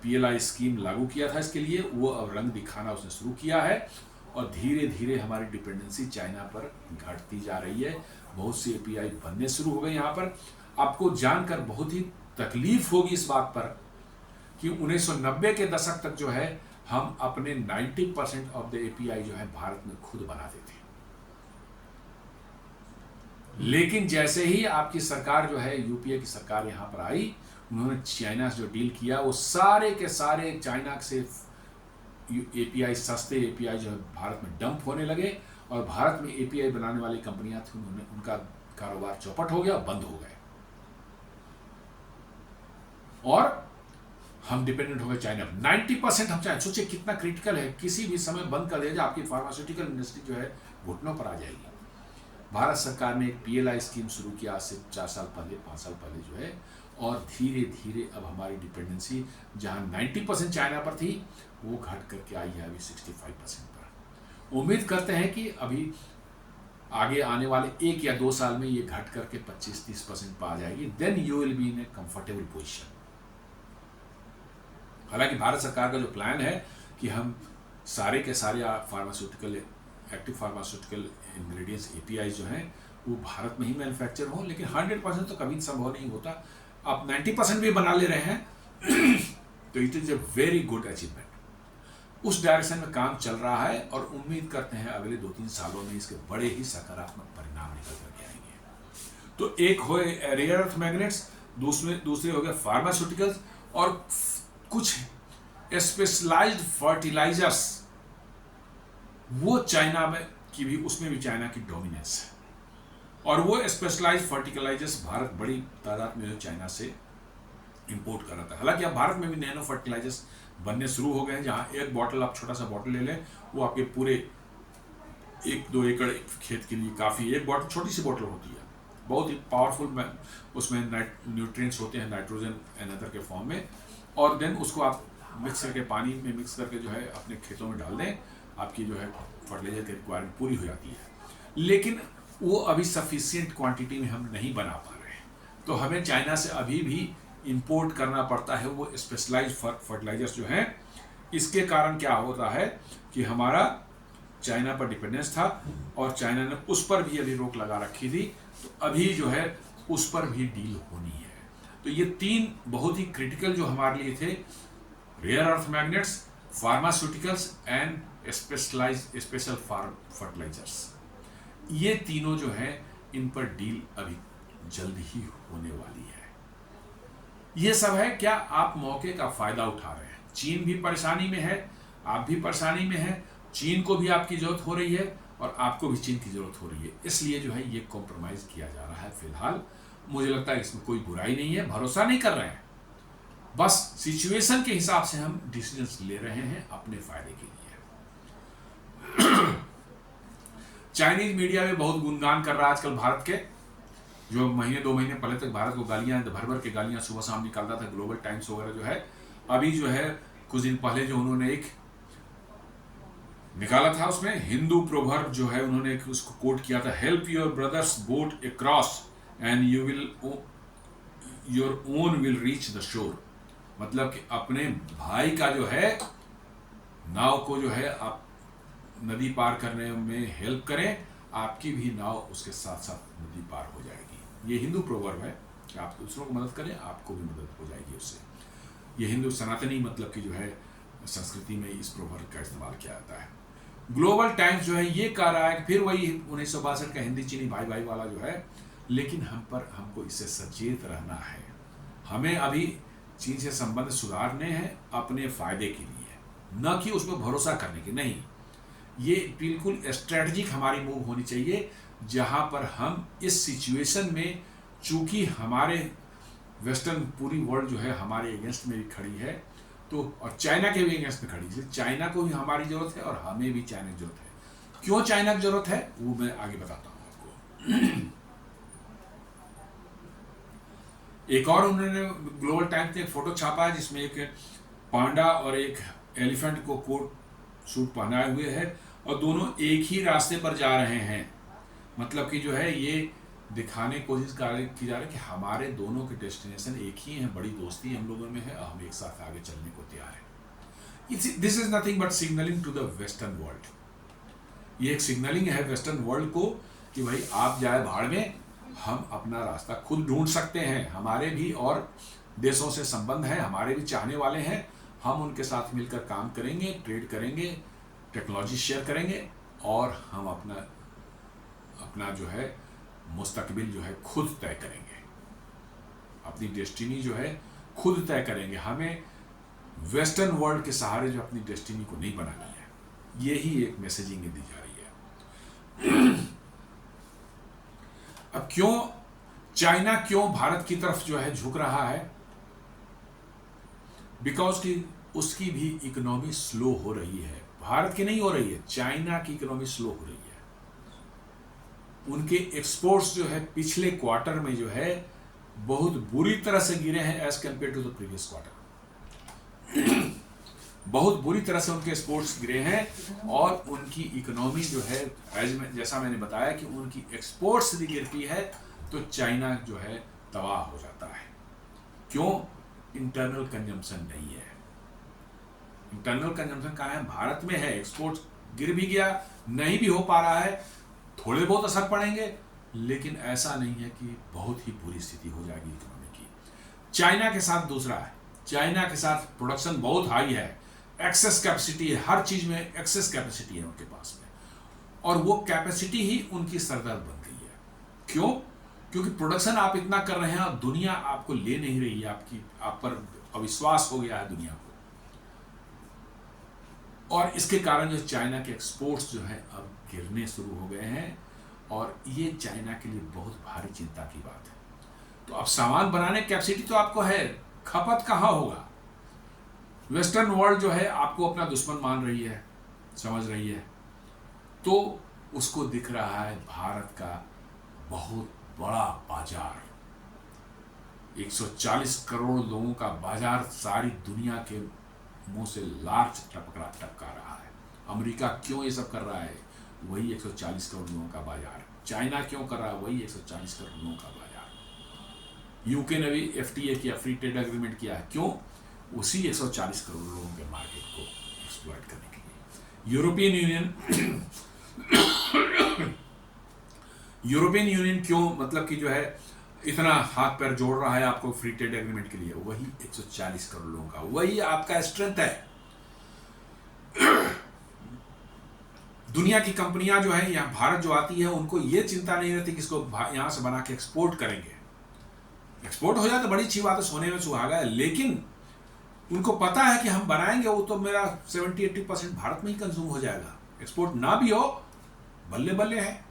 PLI स्कीम लागू किया था इसके लिए, वो अब रंग दिखाना उसने शुरू किया है, और धीरे धीरे हमारी डिपेंडेंसी चाइना पर घटती जा रही है। बहुत सी API बनने शुरू हो गए यहाँ पर। आपको जानकर बहुत ही तकलीफ होगी इस बात पर कि 1990 के दशक तक जो है हम अपने 90% ऑफ द API जो है भारत में खुद बनाते थे, लेकिन जैसे ही आपकी सरकार जो है UPA की सरकार यहाँ पर आई, उन्होंने चाइना से जो डील किया वो सारे के सारे चाइना से API, सस्ते API जो है भारत में डंप होने लगे, और भारत में API बनाने वाली कंपनियां थी उनका कारोबार चौपट हो गया, बंद हो गए, और हम डिपेंडेंट हो गए चाइना पर। 90% हम चाहे, सोचिए कितना क्रिटिकल है, किसी भी समय बंद कर दिया जाए आपकी फार्मास्यूटिकल इंडस्ट्री जो है घुटनों पर आ जाएगी। भारत सरकार ने एक PLI स्कीम शुरू किया आज से 4 साल पहले, 5 साल पहले जो है, और धीरे धीरे अब हमारी डिपेंडेंसी जहां 90% चाइना पर थी वो घट करके आई है अभी 65% पर। उम्मीद करते हैं कि अभी आगे आने वाले 1 या 2 साल में ये घट करके 25-30% पर आ जाएगी। Then you will be in a comfortable position. हालांकि भारत सरकार का जो प्लान है कि हम सारे के सारे pharmaceutical, active pharmaceutical ingredients, API जो हैं वो भारत में ही मैन्युफैक्चर हों, लेकिन 100% तो कभी संभव नहीं होता। आप 90% भी बना ले रहे हैं तो it is a very good achievement. उस डायरेक्शन में काम चल रहा है और उम्मीद करते हैं अगले 2-3 सालों में इसके बड़े ही सकारात्मक परिणाम निकल करके आएंगे। तो एक हो रेयर अर्थ मैग्नेट्स, दूसरे हो गए फार्मास्यूटिकल्स, और कुछ स्पेशलाइज्ड फर्टिलाइजर्स, वो चाइना में की भी, उसमें भी चाइना की डोमिनेंस है। और वो स्पेशलाइज्ड फर्टिलाइजर्स भारत बड़ी तादाद में चाइना से इंपोर्ट कर रहा था। हालांकि अब भारत में भी नैनो फर्टिलाइजर्स बनने शुरू हो गए हैं, जहाँ एक बॉटल, आप छोटा सा बॉटल ले लें, वो आपके पूरे 1-2 एकड़ खेत के लिए काफ़ी। एक बॉटल, छोटी सी बॉटल होती है, बहुत ही पावरफुल, उसमें न्यूट्रिएंट्स होते हैं, नाइट्रोजन एंड अदर के फॉर्म में, और देन उसको आप मिक्स करके, पानी में मिक्स करके जो है अपने खेतों में डाल दें, आपकी जो है फर्टिलाइजर की रिक्वायरमेंट पूरी हो जाती है। लेकिन वो अभी सफिशिएंट क्वांटिटी में हम नहीं बना पा रहे हैं, तो हमें चाइना से अभी भी इंपोर्ट करना पड़ता है वो स्पेशलाइज्ड फर्टिलाइजर्स जो हैं। इसके कारण क्या होता है कि हमारा चाइना पर डिपेंडेंस था और चाइना ने उस पर भी अभी रोक लगा रखी थी, तो अभी जो है उस पर भी डील होनी है। तो ये 3 बहुत ही क्रिटिकल जो हमारे लिए थे, rare earth magnets, pharmaceuticals and special fertilisers, ये तीनों जो है इन पर डील अभी जल्द ही होने वाली है। ये सब है, क्या आप मौके का फायदा उठा रहे हैं? चीन भी परेशानी में है, आप भी परेशानी में हैं, चीन को भी आपकी जरूरत हो रही है और आपको भी चीन की जरूरत हो रही है, इसलिए जो है ये कॉम्प्रोमाइज किया जा रहा है। फिलहाल मुझे लगता है इसमें कोई बुराई नहीं है, भरोसा नहीं कर रहे हैं, बस सिचुएशन के हिसाब से हम डिसीजंस ले रहे हैं अपने फायदे के लिए। चाइनीज मीडिया में बहुत गुणगान कर रहा है आजकल भारत के, जो 2 महीने पहले तक भारत को गालियां, भर भर के गालियां सुबह शाम निकालता था, ग्लोबल टाइम्स वगैरह जो है, अभी जो है कुछ दिन पहले जो उन्होंने एक निकाला था, उसमें हिंदू प्रोवर्ब जो है उन्होंने उसको कोट किया था, help your brothers boat across and your own will reach the shore. मतलब कि अपने भाई का जो है नाव को जो है आप नदी पार करने में हेल्प करें, आपकी भी नाव उसके साथ साथ नदी पार हो जाएगी। ये हिंदू प्रोवर्ब है कि आप दूसरों को मदद करें, आपको भी मदद हो जाएगी उससे। ये हिंदू सनातनी मतलब कि जो है संस्कृति में इस प्रोवर्ब का इस्तेमाल किया जाता है। ग्लोबल टाइम्स जो है ये कह रहा है कि फिर वही 1962 का हिंदी चीनी भाई भाई वाला जो है, लेकिन हमको इससे सचेत रहना है। हमें अभी चीन से संबंध सुधारने हैं अपने फायदे के लिए, न कि उसमें भरोसा करने के। नहीं, ये बिल्कुल स्ट्रेटजिक हमारी मूव होनी चाहिए, जहां पर हम इस सिचुएशन में, चूंकि हमारे वेस्टर्न पूरी वर्ल्ड जो है हमारे अगेंस्ट में भी खड़ी है, तो और चाइना के भी अगेंस्ट में खड़ी है, चाइना को भी हमारी जरूरत है और हमें भी चाइना की जरूरत है। क्यों चाइना की जरूरत है वो मैं आगे बताता हूं आपको। एक और उन्होंने ग्लोबल टाइम्स ने एक फोटो छापा है जिसमें एक पांडा और एक एलिफेंट को कोट सूट पहनाए हुए है और दोनों एक ही रास्ते पर जा रहे हैं। मतलब कि जो है ये दिखाने की कोशिश की जा रही है कि हमारे दोनों के डेस्टिनेशन एक ही हैं, बड़ी दोस्ती हम लोगों में है और हम एक साथ आगे चलने को तैयार हैं। This is nothing but signalling to the western world. ये एक सिग्नलिंग है वेस्टर्न वर्ल्ड को कि भाई आप जाए भाड़ में, हम अपना रास्ता खुद ढूंढ सकते हैं। हमारे भी और देशों से संबंध है, हमारे भी चाहने वाले हैं, हम उनके साथ मिलकर काम करेंगे, ट्रेड करेंगे, टेक्नोलॉजी शेयर करेंगे और हम अपना जो है मुस्तकबिल जो है खुद तय करेंगे, अपनी डेस्टिनी जो है खुद तय करेंगे। हमें वेस्टर्न वर्ल्ड के सहारे जो अपनी डेस्टिनी को नहीं बनानी है, यही एक मैसेजिंग दी जा रही है। अब चाइना क्यों भारत की तरफ जो है झुक रहा है? बिकॉज कि उसकी भी इकोनॉमी स्लो हो रही है, भारत की नहीं हो रही है, चाइना की इकोनॉमी स्लो हो रही है। उनके एक्सपोर्ट्स जो है पिछले क्वार्टर में जो है बहुत बुरी तरह से गिरे हैं as compare to the previous quarter. बहुत बुरी तरह से उनके एक्सपोर्ट्स गिरे हैं और उनकी इकोनॉमी जो है जैसा मैंने बताया कि उनकी एक्सपोर्ट्स यदि गिरती है तो चाइना जो है तबाह हो जाता है। क्यों? इंटरनल कंजम्पशन नहीं है। इंटरनल कंजम्पशन कहाँ है? भारत में है। एक्सपोर्ट्स गिर भी गया, नहीं भी हो पा रहा है, थोड़े बहुत असर पड़ेंगे, लेकिन ऐसा नहीं है कि बहुत ही बुरी स्थिति हो जाएगी इकोनॉमी की। चाइना के साथ दूसरा है, चाइना के साथ प्रोडक्शन बहुत हाई है, एक्सेस कैपेसिटी है, हर चीज में एक्सेस कैपेसिटी है उनके पास में, और वो कैपेसिटी ही उनकी सरदर्द बन गई है। क्यों? क्योंकि प्रोडक्शन आप इतना कर रहे हैं और दुनिया आपको ले नहीं रही है, आप पर अविश्वास हो गया है दुनिया को, और इसके कारण जो चाइना के एक्सपोर्ट्स जो है अब गिरने शुरू हो गए हैं, और ये चाइना के लिए बहुत भारी चिंता की बात है। तो अब सामान बनाने की कैपेसिटी तो आपको है, खपत कहाँ होगा? वेस्टर्न वर्ल्ड जो है आपको अपना दुश्मन मान रही है, समझ रही है, तो उसको दिख रहा है भारत का बहुत बड़ा बाजार, 140 करोड़ लोगों का बाजार सारी दुनिया के मुंह से लार्ज टपका रहा है। अमेरिका क्यों ये सब कर रहा है? वही 140 करोड़ लोगों का बाजार। चाइना क्यों कर रहा है? वही 140 करोड़ लोगों का बाजार। यूके ने भी FTA किया, फ्री ट्रेड एग्रीमेंट किया है। क्यों? उसी 140 करोड़ लोगों के मार्केट को एक्सप्लॉइट करने के लिए। यूरोपियन यूनियन क्यों मतलब कि जो है इतना हाथ पैर जोड़ रहा है आपको फ्री ट्रेड एग्रीमेंट के लिए? वही 140 करोड़ लोगों का, वही आपका स्ट्रेंथ है। दुनिया की कंपनियां जो है यहाँ भारत जो आती है, उनको ये चिंता नहीं रहती कि इसको यहां से बना के एक्सपोर्ट करेंगे। एक्सपोर्ट हो जाए तो बड़ी अच्छी बात है, सोने में सुहागा है, लेकिन उनको पता है कि हम बनाएंगे वो तो मेरा 70-80% भारत में ही कंज्यूम हो जाएगा, एक्सपोर्ट ना भी हो बल्ले बल्ले है।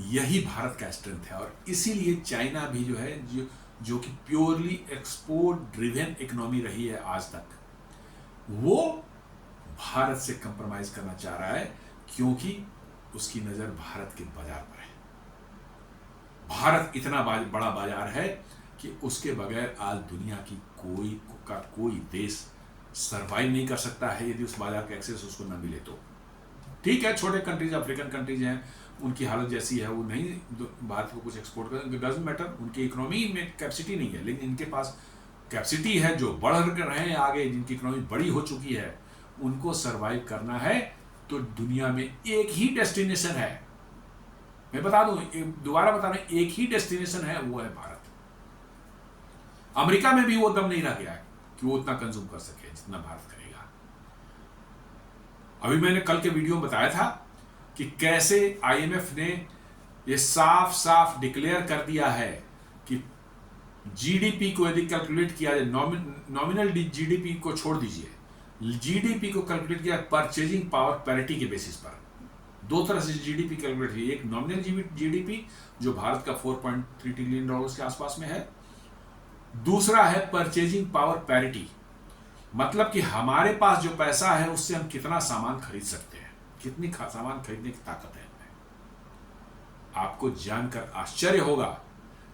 यही भारत का स्ट्रेंथ है, और इसीलिए चाइना भी जो है जो कि प्योरली एक्सपोर्ट ड्रिवन इकोनॉमी रही है आज तक, वो भारत से कंप्रोमाइज करना चाह रहा है, क्योंकि उसकी नजर भारत के बाजार पर है। भारत इतना बड़ा बाजार है कि उसके बगैर आज दुनिया की कोई देश सरवाइव नहीं कर सकता है यदि उस बाजार का एक्सेस उसको ना मिले तो। ठीक है, छोटे कंट्रीज, अफ्रीकन कंट्रीज हैं, उनकी हालत जैसी है, वो नहीं भारत को कुछ एक्सपोर्ट कर, डजंट मैटर, उनकी इकोनॉमी में कैपेसिटी नहीं है, लेकिन इनके पास कैपेसिटी है, जो बढ़ रहे हैं आगे, जिनकी इकोनॉमी बड़ी हो चुकी है, उनको सरवाइव करना है तो दुनिया में एक ही डेस्टिनेशन है। मैं बता दूं, दोबारा बता रहा हूं, एक ही डेस्टिनेशन है, वो है भारत। अमेरिका में भी वो दम नहीं रह गया है कि वो उतना कंज्यूम कर सके जितना भारत करेगा। अभी मैंने कल के वीडियो में बताया था कि कैसे IMF ने ये साफ साफ डिक्लेयर कर दिया है कि GDP को यदि कैलकुलेट किया जाए, नॉमिनल GDP को छोड़ दीजिए, GDP को कैलकुलेट किया परचेजिंग पावर पैरिटी के बेसिस पर। दो तरह से GDP कैलकुलेट हुई, एक नॉमिनल GDP जो भारत का 4.3 ट्रिलियन डॉलर के आसपास में है, दूसरा है परचेजिंग पावर पैरिटी, मतलब कि हमारे पास जो पैसा है उससे हम कितना सामान खरीद सकते हैं, कितनी सामान खरीदने की ताकत है हमें। आपको जानकर आश्चर्य होगा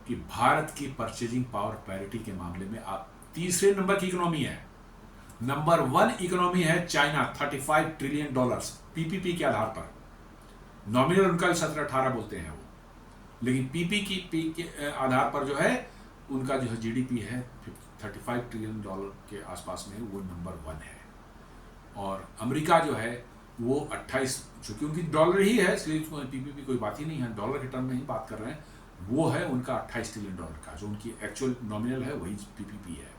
कि भारत की परचेजिंग पावर पैरिटी के मामले में आप तीसरे नंबर की इकोनॉमी है। नंबर 1 इकोनॉमी है चाइना, 35 ट्रिलियन डॉलर्स PPP के आधार पर। नॉमिनल उनका 17-18 बोलते हैं वो, लेकिन PPP के आधार पर जो है उनका जो है GDP है 35 ट्रिलियन डॉलर के आसपास में, वो नंबर 1 है। और अमेरिका जो है वो 28, चूंकि उनकी डॉलर ही है इसलिए PPP कोई बात ही नहीं है, डॉलर के टर्म में ही बात कर रहे हैं, वो है उनका 28 ट्रिलियन डॉलर का, जो उनकी एक्चुअल नॉमिनल है वही PPP है।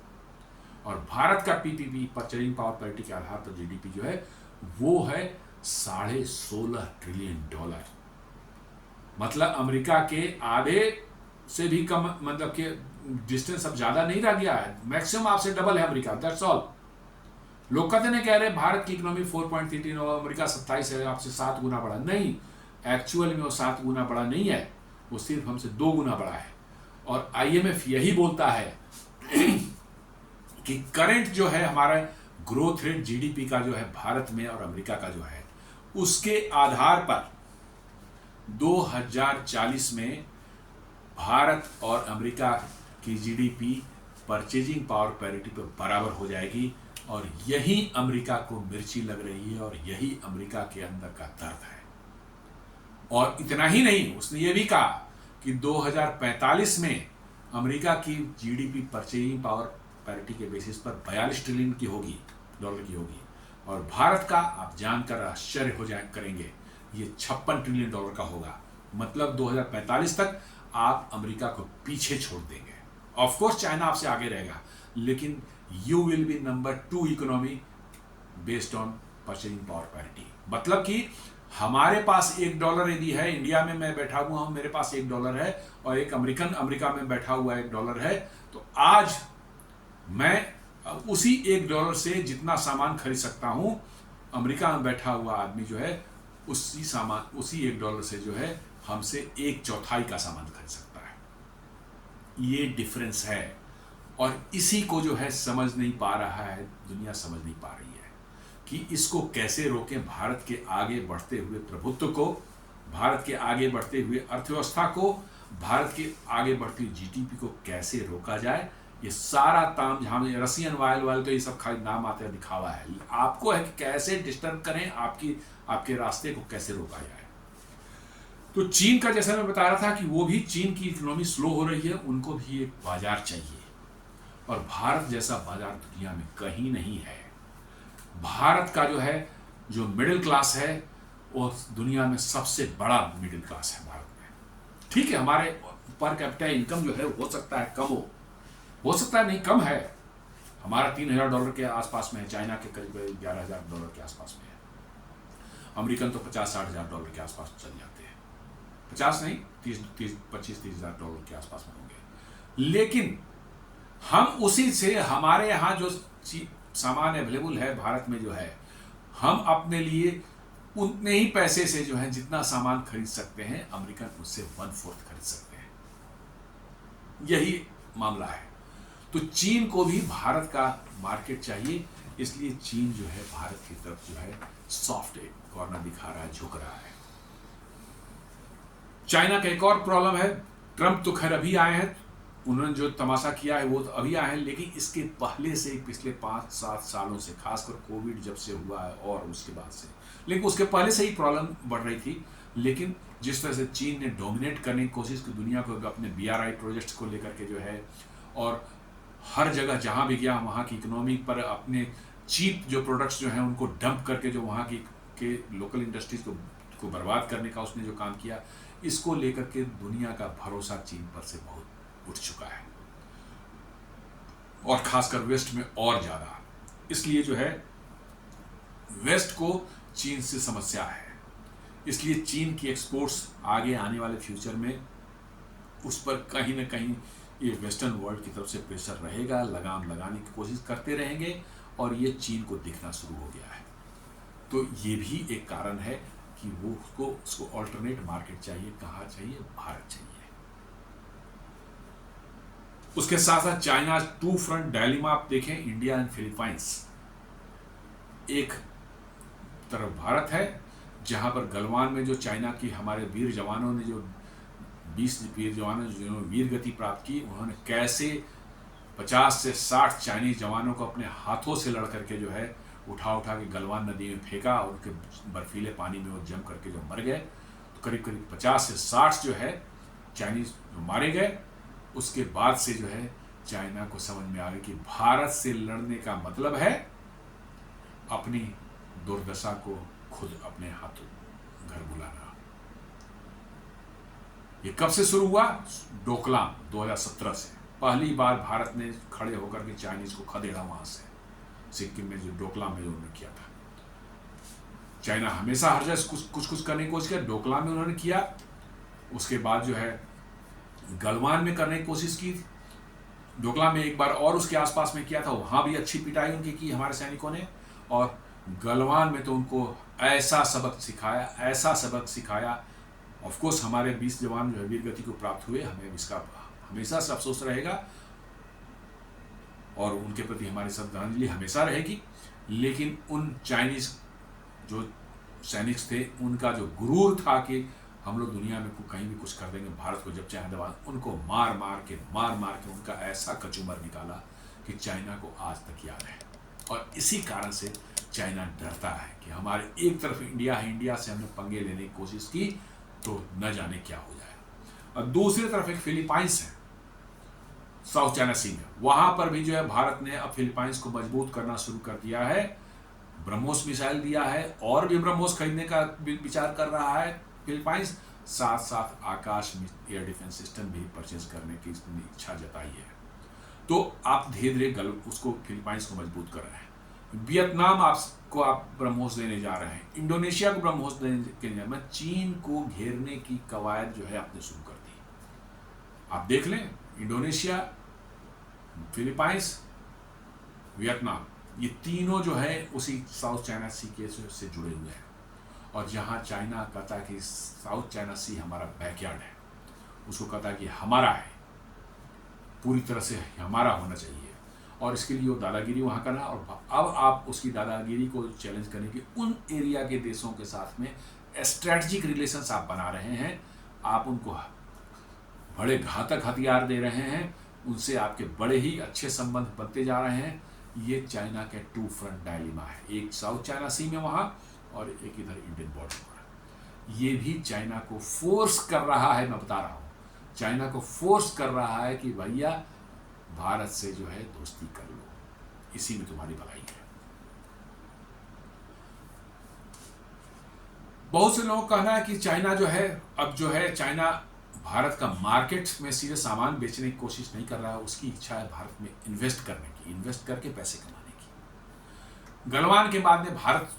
और भारत का PPP परचेजिंग पावर पैरिटी के आधार पर GDP जो है वो है 16.5 ट्रिलियन डॉलर। मतलब अमेरिका के आधे से भी कम, मतलब कि डिस्टेंस अब ज्यादा नहीं रह गया है, मैक्सिमम आपसे डबल है अमेरिका, दैट्स ऑल। लोग कहते हैं कह रहे भारत की इकोनॉमी 4.3 और अमेरिका 27 है, आपसे 7 गुना बड़ा। नहीं, एक्चुअल में वो 7 गुना बड़ा नहीं है, वो सिर्फ हमसे 2 गुना बड़ा है। और IMF यही बोलता है कि करंट जो है हमारा ग्रोथ रेट GDP का जो है भारत में और अमेरिका का जो है, उसके आधार पर 2040 में भारत और अमेरिका की जीडीपी परचेजिंग पावर पैरिटी पर बराबर हो जाएगी, और यही अमेरिका को मिर्ची लग रही है और यही अमेरिका के अंदर का दर्द है। और इतना ही नहीं, उसने ये भी कहा कि 2045 में अमेरिका की जीडीपी परचेजिंग पावर पैरिटी के बेसिस पर 42 ट्रिलियन की होगी, डॉलर की होगी, और भारत का आप जानकर आश्चर्य हो जाए करेंगे, ये 56 ट्रिलियन डॉलर का होगा। मतलब 2045 तक आप अमेरिका को पीछे छोड़ देंगे। ऑफ कोर्स चाइना आपसे आगे रहेगा, लेकिन you will B number 2 economy based on purchasing power parity. मतलब कि हमारे पास $1 यदि है, इंडिया में मैं बैठा हुआ हूं, मेरे पास $1 है, और एक अमेरिका में बैठा हुआ $1 है, तो आज मैं उसी $1 से जितना सामान खरीद सकता हूं, अमेरिका में बैठा हुआ आदमी जो है उसी $1 से जो है हमसे 1/4 का सामान खरीद सकता है। ये डिफरेंस है, और इसी को जो है समझ नहीं पा रहा है, दुनिया समझ नहीं पा रही है कि इसको कैसे रोकें। भारत के आगे बढ़ते हुए प्रभुत्व को, भारत के आगे बढ़ते हुए अर्थव्यवस्था को, भारत के आगे बढ़ती हुई जीडीपी को कैसे रोका जाए। ये सारा ताम झाम, रसियन वाले तो ये सब खाली नाम आते दिखावा है, आपको है कि कैसे डिस्टर्ब करें, आपके रास्ते को कैसे रोका जाए। तो चीन का, जैसा मैं बता रहा था कि वो भी, चीन की इकोनॉमी स्लो हो रही है, उनको भी एक बाजार चाहिए, और भारत जैसा बाजार दुनिया में कहीं नहीं है। भारत का जो मिडिल क्लास है, वो दुनिया में सबसे बड़ा मिडिल क्लास है भारत में। ठीक है, हमारे पर कैपिटा इनकम जो है हो सकता है कम हो सकता है नहीं, कम है। हमारा $3000 के आसपास में है, चाइना के करीब $11,000 के आसपास में है। अमेरिकन तो $50-60,000 के आसपास चल जाते हैं, 50 नहीं, 25-30,000 के आसपास में होंगे। लेकिन हम उसी से, हमारे यहाँ जो सामान अवेलेबल है भारत में जो है, हम अपने लिए उतने ही पैसे से जो है जितना सामान खरीद सकते हैं, अमेरिकन उससे 1/4 खरीद सकते हैं। यही मामला है। तो चीन को भी भारत का मार्केट चाहिए, इसलिए चीन जो है भारत की तरफ जो है सॉफ्ट कॉर्नर दिखा रहा है, झुक रहा है। चाइना का एक और प्रॉब्लम है, ट्रंप तो खैर अभी आए हैं, उन्होंने जो तमाशा किया है वो तो अभी आए हैं, लेकिन इसके पहले से, पिछले 5-7 सालों से, खासकर कोविड जब से हुआ है और उसके बाद से, लेकिन उसके पहले से ही प्रॉब्लम बढ़ रही थी। लेकिन जिस तरह से चीन ने डोमिनेट करने की कोशिश की दुनिया को अपने BRI प्रोजेक्ट्स को लेकर के जो है, और हर जगह जहाँ भी गया वहाँ की इकोनॉमी पर अपने चीप जो प्रोडक्ट्स जो हैं उनको डंप करके जो वहाँ के लोकल इंडस्ट्रीज को बर्बाद करने का उसने जो काम किया, इसको लेकर के दुनिया का भरोसा चीन पर से बहुत उठ चुका है, और खासकर वेस्ट में और ज़्यादा। इसलिए जो है वेस्ट को चीन से समस्या है, इसलिए चीन की एक्सपोर्ट्स आगे आने वाले फ्यूचर में उस पर कहीं ना कहीं ये वेस्टर्न वर्ल्ड की तरफ से प्रेशर रहेगा, लगाम लगाने की कोशिश करते रहेंगे, और ये चीन को दिखना शुरू हो गया है। तो ये भी एक कारण है कि वो उसको ऑल्टरनेट मार्केट चाहिए। कहाँ चाहिए? भारत चाहिए। उसके साथ साथ चाइना 2 फ्रंट डायलिमा आप देखें, इंडिया एंड फिलीपाइंस। एक तरफ भारत है जहां पर गलवान में जो चाइना की हमारे वीर जवानों ने, जो 20 वीर जवानों जिन्होंने वीर गति प्राप्त की, उन्होंने कैसे 50 से 60 चाइनीज जवानों को अपने हाथों से लड़ करके जो है उठा के गलवान नदी में फेंका, और उनके बर्फीले पानी में वो जम करके जो मर गए। तो करीब 50 से 60 जो है चाइनीज मारे गए। उसके बाद से जो है चाइना को समझ में आ गया कि भारत से लड़ने का मतलब है अपनी दुर्दशा को खुद अपने हाथों घर बुलाना। ये कब से शुरू हुआ? डोकलाम 2017 से पहली बार भारत ने खड़े होकर के चाइनीज को खदेड़ा, वहां से सिक्किम में जो डोकलाम में जो उन्होंने किया था। चाइना हमेशा हर जगह कुछ करने की कोशिश किया, डोकलाम में उन्होंने किया, उसके बाद जो है गलवान में करने की कोशिश की, डोकलाम में एक बार और उसके आसपास में किया था, वहां भी अच्छी पिटाई उनकी की हमारे सैनिकों ने, और गलवान में तो उनको ऐसा सबक सिखाया। ऑफ कोर्स हमारे 20 जवान जो है वीर गति को प्राप्त हुए, हमें इसका हमेशा से अफसोस रहेगा और उनके प्रति हमारी श्रद्धांजलि हमेशा रहेगी। लेकिन उन चाइनीज जो सैनिक थे, उनका जो गुरूर था कि हम लोग दुनिया में कहीं भी कुछ कर देंगे। भारत को जब चाइना दबा, उनको मार मार के उनका ऐसा कचूमर निकाला कि चाइना को आज तक याद है। और इसी कारण से चाइना डरता है कि हमारे एक तरफ इंडिया है, इंडिया से हमने पंगे लेने की कोशिश की तो न जाने क्या हो जाए। और दूसरी तरफ एक फिलीपाइंस है साउथ चाइना सी में, वहां पर भी जो है भारत ने अब फिलीपाइंस को मजबूत करना शुरू कर दिया है। ब्रह्मोस मिसाइल दिया है और भी ब्रह्मोस खरीदने का विचार कर रहा है फिलीपाइंस। साथ साथ आकाश में एयर डिफेंस सिस्टम भी परचेज करने की इच्छा जताई है। तो आप धीरे धीरे उसको फिलीपाइंस को मजबूत कर रहे हैं। वियतनाम आपको ब्रह्मोस देने जा रहे हैं, इंडोनेशिया को ब्रह्मोस देने के लिए चीन को घेरने की कवायद जो है आपने शुरू कर दी। आप देख लें, इंडोनेशिया, फिलीपाइंस, वियतनाम, ये तीनों जो है उसी साउथ चाइना सी के से जुड़े हुए हैं। और जहां चाइना कहता है कि साउथ चाइना सी हमारा बैकयार्ड है, उसको कहता है कि हमारा है, पूरी तरह से हमारा होना चाहिए। और इसके लिए वो दादागिरी वहाँ करना, और अब आप उसकी दादागिरी को चैलेंज करने के उन एरिया के देशों के साथ में स्ट्रैटेजिक रिलेशंस आप बना रहे हैं, आप उनको बड़े घातक हथियार दे रहे हैं, उनसे आपके बड़े ही अच्छे संबंध बनते जा रहे हैं। ये चाइना के टू फ्रंट डायलिमा है, एक साउथ चाइना सी में वहाँ और एक इधर इंडियन बॉर्डर पर। ये भी चाइना को फोर्स कर रहा है, मैं बता रहा हूँ, चाइना को फोर्स कर रहा है कि भैया भारत से जो है दोस्ती कर लो, इसी में तुम्हारी भलाई है। बहुत से लोगों का कहना है कि चाइना जो है अब जो है चाइना भारत का मार्केट में सीधे सामान बेचने की कोशिश नहीं कर रहा है, उसकी इच्छा है भारत में इन्वेस्ट करने की, इन्वेस्ट करके पैसे कमाने की। गलवान के बाद में भारत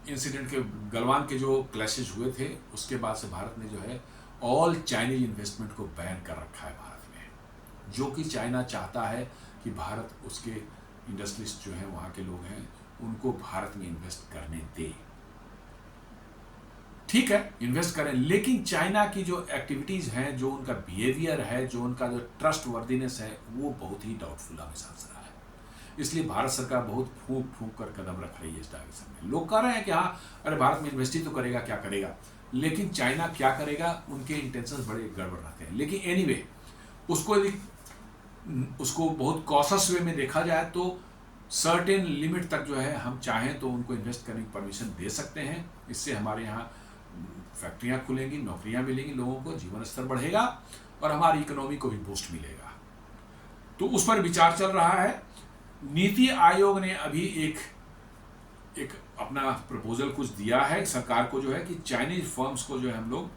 इंसिडेंट के, गलवान के जो क्लैशेज हुए थे उसके बाद से भारत ने जो है ऑल चाइनीज इन्वेस्टमेंट को बैन कर रखा है भारत में, जो कि चाइना चाहता है कि भारत उसके इंडस्ट्रिस्ट जो हैं, वहाँ के लोग हैं, उनको भारत में इन्वेस्ट करने दे। ठीक है, इन्वेस्ट करें, लेकिन चाइना की जो एक्टिविटीज हैं, जो उनका बिहेवियर है, जो उनका जो ट्रस्ट वर्दीनेस है, वो बहुत ही डाउटफुल हमें समझ रहा है। इसलिए भारत सरकार बहुत फूंक फूंक कर कदम रख रही है इस डायरेक्शन में। लोग कह रहे हैं कि हाँ, अरे भारत में इन्वेस्ट ही तो करेगा, क्या करेगा, लेकिन चाइना क्या करेगा, उनके इंटेंशंस बड़े गड़बड़ रहते हैं। लेकिन एनीवे, उसको बहुत कॉशस वे में देखा जाए तो सर्टेन लिमिट तक जो है हम चाहें तो उनको इन्वेस्ट करने की परमिशन दे सकते हैं। इससे हमारे यहाँ फैक्ट्रियाँ खुलेंगी, नौकरियाँ मिलेंगी, लोगों को जीवन स्तर बढ़ेगा और हमारी इकोनॉमी को भी बूस्ट मिलेगा। तो उस पर विचार चल रहा है। नीति आयोग ने अभी एक अपना प्रपोजल कुछ दिया है सरकार को, जो है कि चाइनीज फर्म्स को जो है हम लोग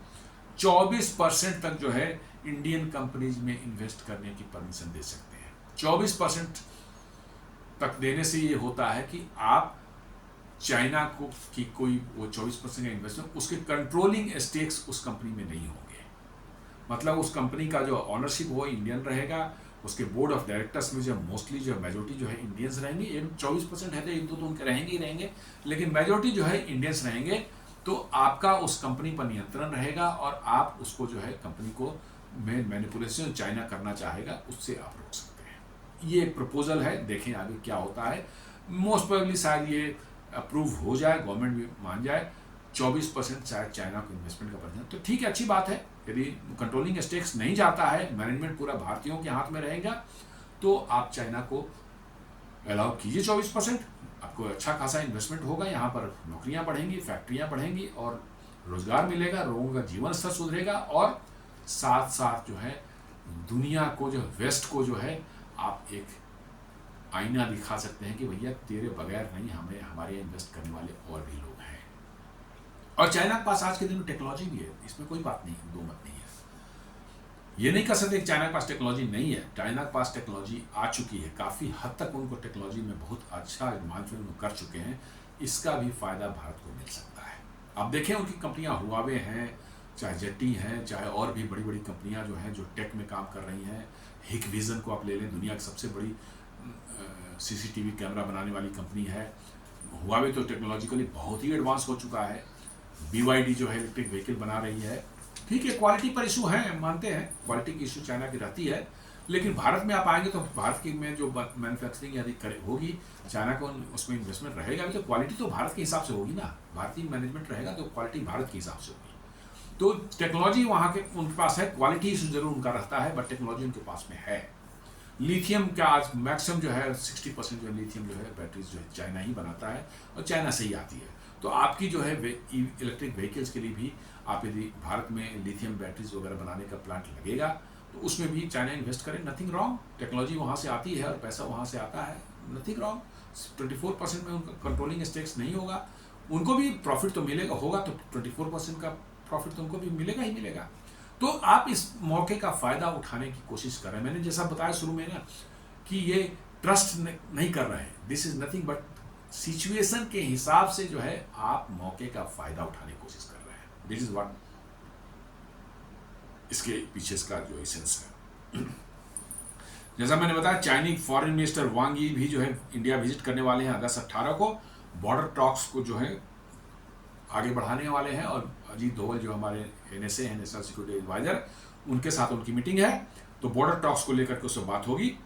24% तक जो है इंडियन कंपनीज में इन्वेस्ट करने की परमिशन दे सकते हैं। 24% तक देने से ये होता है कि आप चाइना को की कोई वो 24% का इन्वेस्टमेंट, उसके कंट्रोलिंग स्टेक्स उस कंपनी में नहीं होंगे। मतलब उस कंपनी का जो ऑनरशिप वो इंडियन रहेगा, उसके बोर्ड ऑफ डायरेक्टर्स में जो मोस्टली जो मेजोरिटी जो है इंडियंस रहेंगे। 24% है तो एक दो तो उनके रहेंगे ही रहेंगे, लेकिन मेजोरिटी जो है इंडियंस रहेंगे। तो आपका उस कंपनी पर नियंत्रण रहेगा और आप उसको जो है कंपनी को में मैनिपुलेशन चाइना करना चाहेगा उससे आप रोक सकते हैं। ये प्रपोजल है, देखें आगे क्या होता है। मोस्ट प्रोबेबली शायद ये अप्रूव हो जाए, गवर्नमेंट भी मान जाए। 24% शायद चाइना को इन्वेस्टमेंट का परसेंट, तो ठीक है, अच्छी बात है। यदि कंट्रोलिंग स्टेक्स नहीं जाता है, मैनेजमेंट पूरा भारतीयों के हाथ में रहेगा, तो आप चाइना को अलाउ कीजिए 24%। आपको अच्छा खासा इन्वेस्टमेंट होगा, यहाँ पर नौकरियाँ बढ़ेंगी, फैक्ट्रियाँ बढ़ेंगी और रोजगार मिलेगा, लोगों का जीवन स्तर सुधरेगा और साथ साथ जो है दुनिया को, जो वेस्ट को जो है आप एक आईना दिखा सकते हैं कि भैया तेरे बगैर नहीं, हमें हमारे इन्वेस्ट करने वाले और भी लोग हैं। और चाइना के पास आज के दिन में टेक्नोलॉजी भी है, इसमें कोई बात नहीं, दो मत नहीं है। ये नहीं कह सकते कि चाइना के पास टेक्नोलॉजी नहीं है, चाइना के पास टेक्नोलॉजी आ चुकी है, काफ़ी हद तक उनको टेक्नोलॉजी में बहुत अच्छा एडवांसमेंट कर चुके हैं। इसका भी फायदा भारत को मिल सकता है। आप देखें उनकी कंपनियां हुआवे हैं, चाहे जेटी हैं, चाहे और भी बड़ी बड़ी कंपनियां जो हैं जो टेक में काम कर रही हैं। हिक विजन को आप ले लें, दुनिया की सबसे बड़ी सीसीटीवी कैमरा बनाने वाली कंपनी है। हुआवे तो टेक्नोलॉजिकली बहुत ही एडवांस हो चुका है। BYD जो है इलेक्ट्रिक व्हीकल बना रही है। ठीक है, क्वालिटी पर इशू है, मानते हैं क्वालिटी की इशू चाइना की रहती है, लेकिन भारत में आप आएंगे तो भारत की में जो मैन्युफैक्चरिंग यदि होगी, चाइना को उसमें इन्वेस्टमेंट रहेगा भी तो क्वालिटी तो भारत के हिसाब से होगी ना। भारतीय मैनेजमेंट रहेगा तो क्वालिटी भारत के हिसाब से होगी। तो टेक्नोलॉजी वहाँ के उनके पास है, क्वालिटी इशू जरूर उनका रहता है, बट टेक्नोलॉजी उनके पास में है। लिथियम का आज मैक्सिमम जो है 60% जो है लिथियम जो है बैटरीज जो है चाइना ही बनाता है और चाइना से ही आती है। तो आपकी जो है इलेक्ट्रिक व्हीकल्स के लिए भी आप यदि भारत में लिथियम बैटरीज वगैरह बनाने का प्लांट लगेगा तो उसमें भी चाइना इन्वेस्ट करे, नथिंग रॉन्ग। टेक्नोलॉजी वहाँ से आती है और पैसा वहाँ से आता है, नथिंग रॉन्ग। 24% में उनका कंट्रोलिंग स्टेक्स नहीं होगा, उनको भी प्रॉफिट तो मिलेगा, होगा तो 24% का प्रॉफिट तो उनको भी मिलेगा ही मिलेगा। तो आप इस मौके का फायदा उठाने की कोशिश कर रहे हैं। मैंने जैसा बताया शुरू में ना कि ये ट्रस्ट नहीं कर रहे हैं, this is nothing but situation के हिसाब से जो है आप मौके का फायदा उठाने की कोशिश कर रहे हैं। दिस इज व्हाट इसके पीछे इसका जो एसेंस है। जैसा मैंने बताया चाइनीज फॉरेन मिनिस्टर वांग यी भी जो है इंडिया विजिट करने वाले हैं अगस्त 18 को। बॉर्डर टॉक्स को जो है आगे बढ़ाने वाले हैं और अजीत डोभाल जो हमारे एनएसए हैं, नेशनल सिक्योरिटी एडवाइजर, उनके साथ उनकी मीटिंग है। तो बॉर्डर टॉक्स को लेकर के उससे बात होगी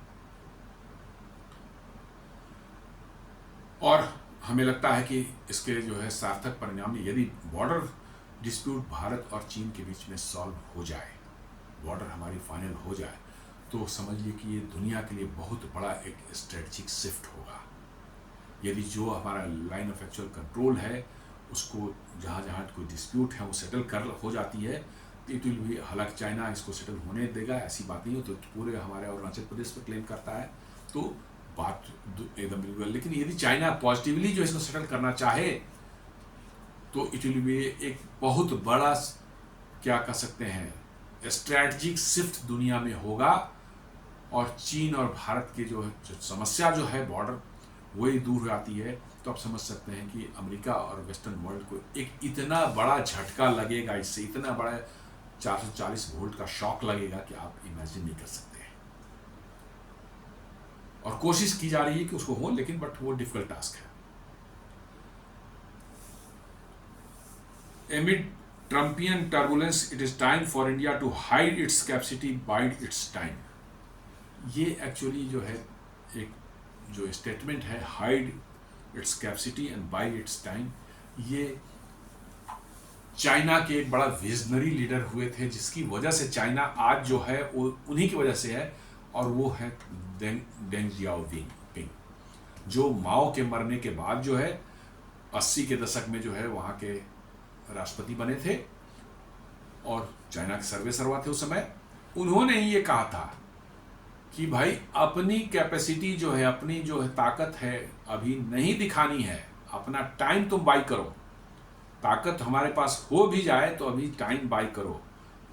और हमें लगता है कि इसके जो है सार्थक परिणाम यदि बॉर्डर डिस्प्यूट भारत और चीन के बीच में सॉल्व हो जाए, बॉर्डर हमारी फाइनल हो जाए, तो समझ लीजिए कि ये दुनिया के लिए बहुत बड़ा एक स्ट्रेटजिक शिफ्ट होगा। यदि जो हमारा लाइन ऑफ एक्चुअल कंट्रोल है उसको जहाँ जहाँ कोई डिस्प्यूट है वो सेटल कर हो जाती है तो इट विल भी, हालांकि चाइना इसको सेटल होने देगा ऐसी बात नहीं हो, तो पूरे हमारे अरुणाचल प्रदेश पर क्लेम करता है तो बात एकदम बिल्कुल। लेकिन यदि चाइना पॉजिटिवली जो इसको सेटल करना चाहे तो इट विल भी एक बहुत बड़ा, क्या कह सकते हैं, स्ट्रैटेजिक शिफ्ट दुनिया में होगा और चीन और भारत के जो समस्या जो है बॉर्डर वही दूर हो जाती है। तो आप समझ सकते हैं कि अमेरिका और वेस्टर्न वर्ल्ड को एक इतना बड़ा झटका लगेगा, इससे इतना बड़ा 440 वोल्ट का शॉक लगेगा कि आप इमेजिन नहीं कर सकते हैं। और कोशिश की जा रही है कि उसको हो, लेकिन बट वो डिफिकल्ट टास्क है। Amid Trumpian turbulence, it is time for India to hide its capacity, bide its time. ये एक्चुअली जो है एक जो स्टेटमेंट है, hide its capacity and by its time, ये चाइना के एक बड़ा विजनरी लीडर हुए थे जिसकी वजह से चाइना आज जो है वो उन्हीं की वजह से है, और वो है डेंग जियाओपिंग, जो माओ के मरने के बाद जो है 80 के दशक में जो है वहाँ के राष्ट्रपति बने थे और चाइना के सर्वे सर्वा थे उस समय। उन्होंने ही ये कहा था कि भाई अपनी कैपेसिटी जो है, अपनी जो है ताकत है अभी नहीं दिखानी है, अपना टाइम तुम बाई करो। ताकत हमारे पास हो भी जाए तो अभी टाइम बाई करो,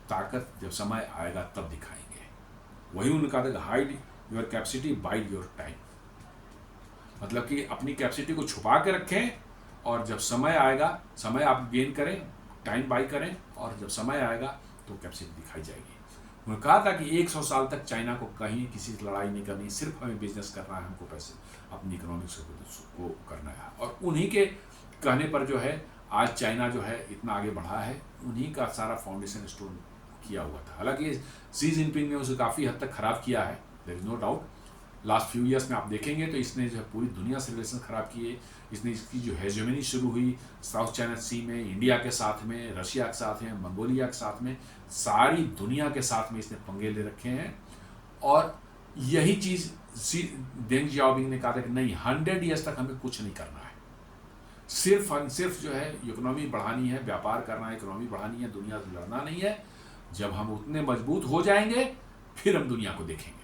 ताकत जब समय आएगा तब दिखाएंगे। वही उन्होंने कहा था, hide your capacity wide your time, मतलब कि अपनी कैपेसिटी को छुपा के रखें और जब समय आएगा, समय आप गेन करें, टाइम बाई करें, और जब समय आएगा तो कैपेसिटी दिखाई जाएगी। उन्होंने कहा था कि 100 साल तक चाइना को कहीं किसी से लड़ाई नहीं करनी, सिर्फ हमें बिजनेस करना है, हमको पैसे अपनी इकोनॉमिक्स को करना है। और उन्हीं के कहने पर जो है आज चाइना जो है इतना आगे बढ़ा है, उन्हीं का सारा फाउंडेशन स्टोन किया हुआ था। हालांकि शी जिनपिंग ने उसे काफ़ी हद तक ख़राब किया है, there is no doubt. Last few years में आप देखेंगे तो इसने जो है पूरी दुनिया से रिलेशन ख़राब किए। इसने इसकी जो हेजेमनी शुरू हुई साउथ चाइना सी में, इंडिया के साथ में, रशिया के साथ में, मंगोलिया के साथ में, सारी दुनिया के साथ में इसने पंगे ले रखे हैं। और यही चीज़ डेंग जियाओपिंग ने कहा था कि नहीं, 100 ईयर्स तक हमें कुछ नहीं करना है, सिर्फ जो है इकोनॉमी बढ़ानी है, व्यापार करना है, इकोनॉमी बढ़ानी है, दुनिया से लड़ना नहीं है। जब हम उतने मजबूत हो जाएंगे फिर हम दुनिया को देखेंगे।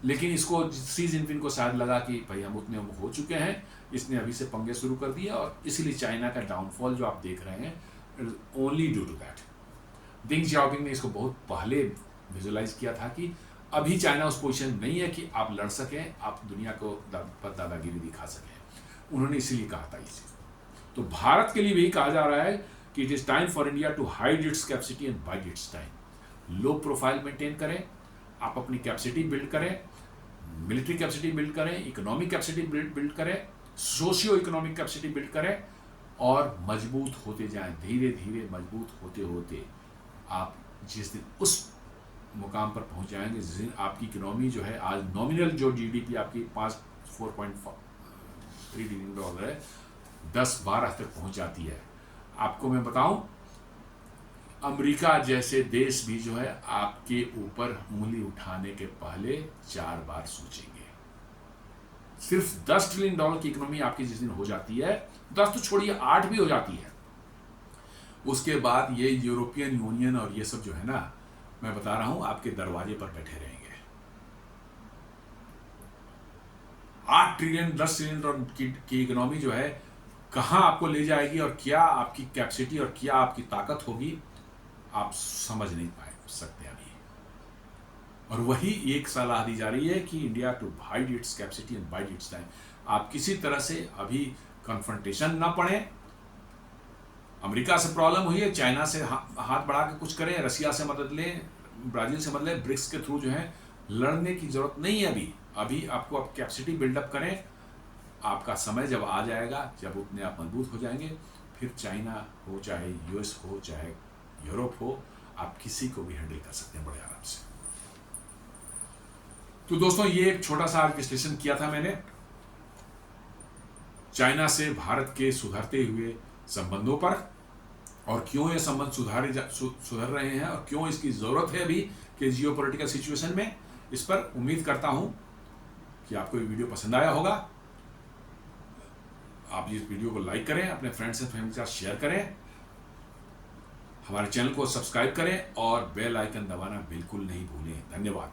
लेकिन इसको शी जिनपिंग को शायद लगा कि भाई हम उतने हो चुके हैं, इसने अभी से पंगे शुरू कर दिए, और इसीलिए चाइना का डाउनफॉल जो आप देख रहे हैं only due to that. Deng Xiaoping ने इसको बहुत पहले विजुअलाइज किया था कि अभी चाइना उस पोजीशन नहीं है कि आप लड़ सकें, आप दुनिया को पर दादागिरी दिखा सकें। उन्होंने इसीलिए कहा था इसे। तो भारत के लिए भी कहा जा रहा है कि it is time for India to hide its capacity and bide its time. Low profile maintain करें, आप अपनी कैपेसिटी बिल्ड करें, मिलिट्री कैपेसिटी बिल्ड करें, इकोनॉमिक कैपेसिटी बिल्ड करें, सोशियो इकोनॉमिक कैपेसिटी बिल्ड करें, और मजबूत होते जाएं। धीरे धीरे मजबूत होते होते आप जिस दिन उस मुकाम पर पहुंच जाएंगे जिस दिन आपकी इकोनॉमी जो है, आज नॉमिनल जो जीडीपी आपकी 4.3 ट्रिलियन डॉलर है, 10-12 तक पहुंच जाती है। आपको मैं बताऊं, अमेरिका जैसे देश भी जो है आपके ऊपर उंगली उठाने के पहले 4 बार सोचेंगे। सिर्फ $10 ट्रिलियन की इकोनॉमी आपकी जिस दिन हो जाती है, 10 तो छोड़िए 8 भी हो जाती है, उसके बाद ये यूरोपियन यूनियन और ये सब जो है ना, मैं बता रहा हूं आपके दरवाजे पर बैठे रहेंगे। 8 ट्रिलियन 10 ट्रिलियन की इकोनॉमी जो है कहां आपको ले जाएगी और क्या आपकी कैपेसिटी और क्या आपकी ताकत होगी, आप समझ नहीं सकते अभी। और वही एक सलाह दी जा रही है कि India to hide its capacity and bide its time. आप किसी तरह से अभी कन्फ्रंटेशन ना पड़े। अमेरिका से प्रॉब्लम हुई है, चाइना से हाथ बढ़ा के कुछ करें, रसिया से मदद लें, ब्राजील से मदद लें, ब्रिक्स के थ्रू जो है लड़ने की जरूरत नहीं है अभी आपको आप कैपेसिटी बिल्डअप करें। आपका समय जब आ जाएगा, जब उतने आप मजबूत हो जाएंगे, फिर चाइना हो चाहे यूएस हो चाहे यूरोप हो, आप किसी को भी हैंडल कर सकते हैं बड़े आराम से। तो दोस्तों, ये एक छोटा सा आज विश्लेषण किया था मैंने चाइना से भारत के सुधरते हुए संबंधों पर, और क्यों ये संबंध सुधर रहे हैं और क्यों इसकी जरूरत है अभी के जियोपॉलिटिकल सिचुएशन में। इस पर उम्मीद करता हूं कि आपको ये वीडियो पसंद आया होगा। आप इस वीडियो को लाइक करें, अपने फ्रेंड्स एंड फैमिली के साथ शेयर करें, हमारे चैनल को सब्सक्राइब करें और बेल आइकन दबाना बिल्कुल नहीं भूलें। धन्यवाद।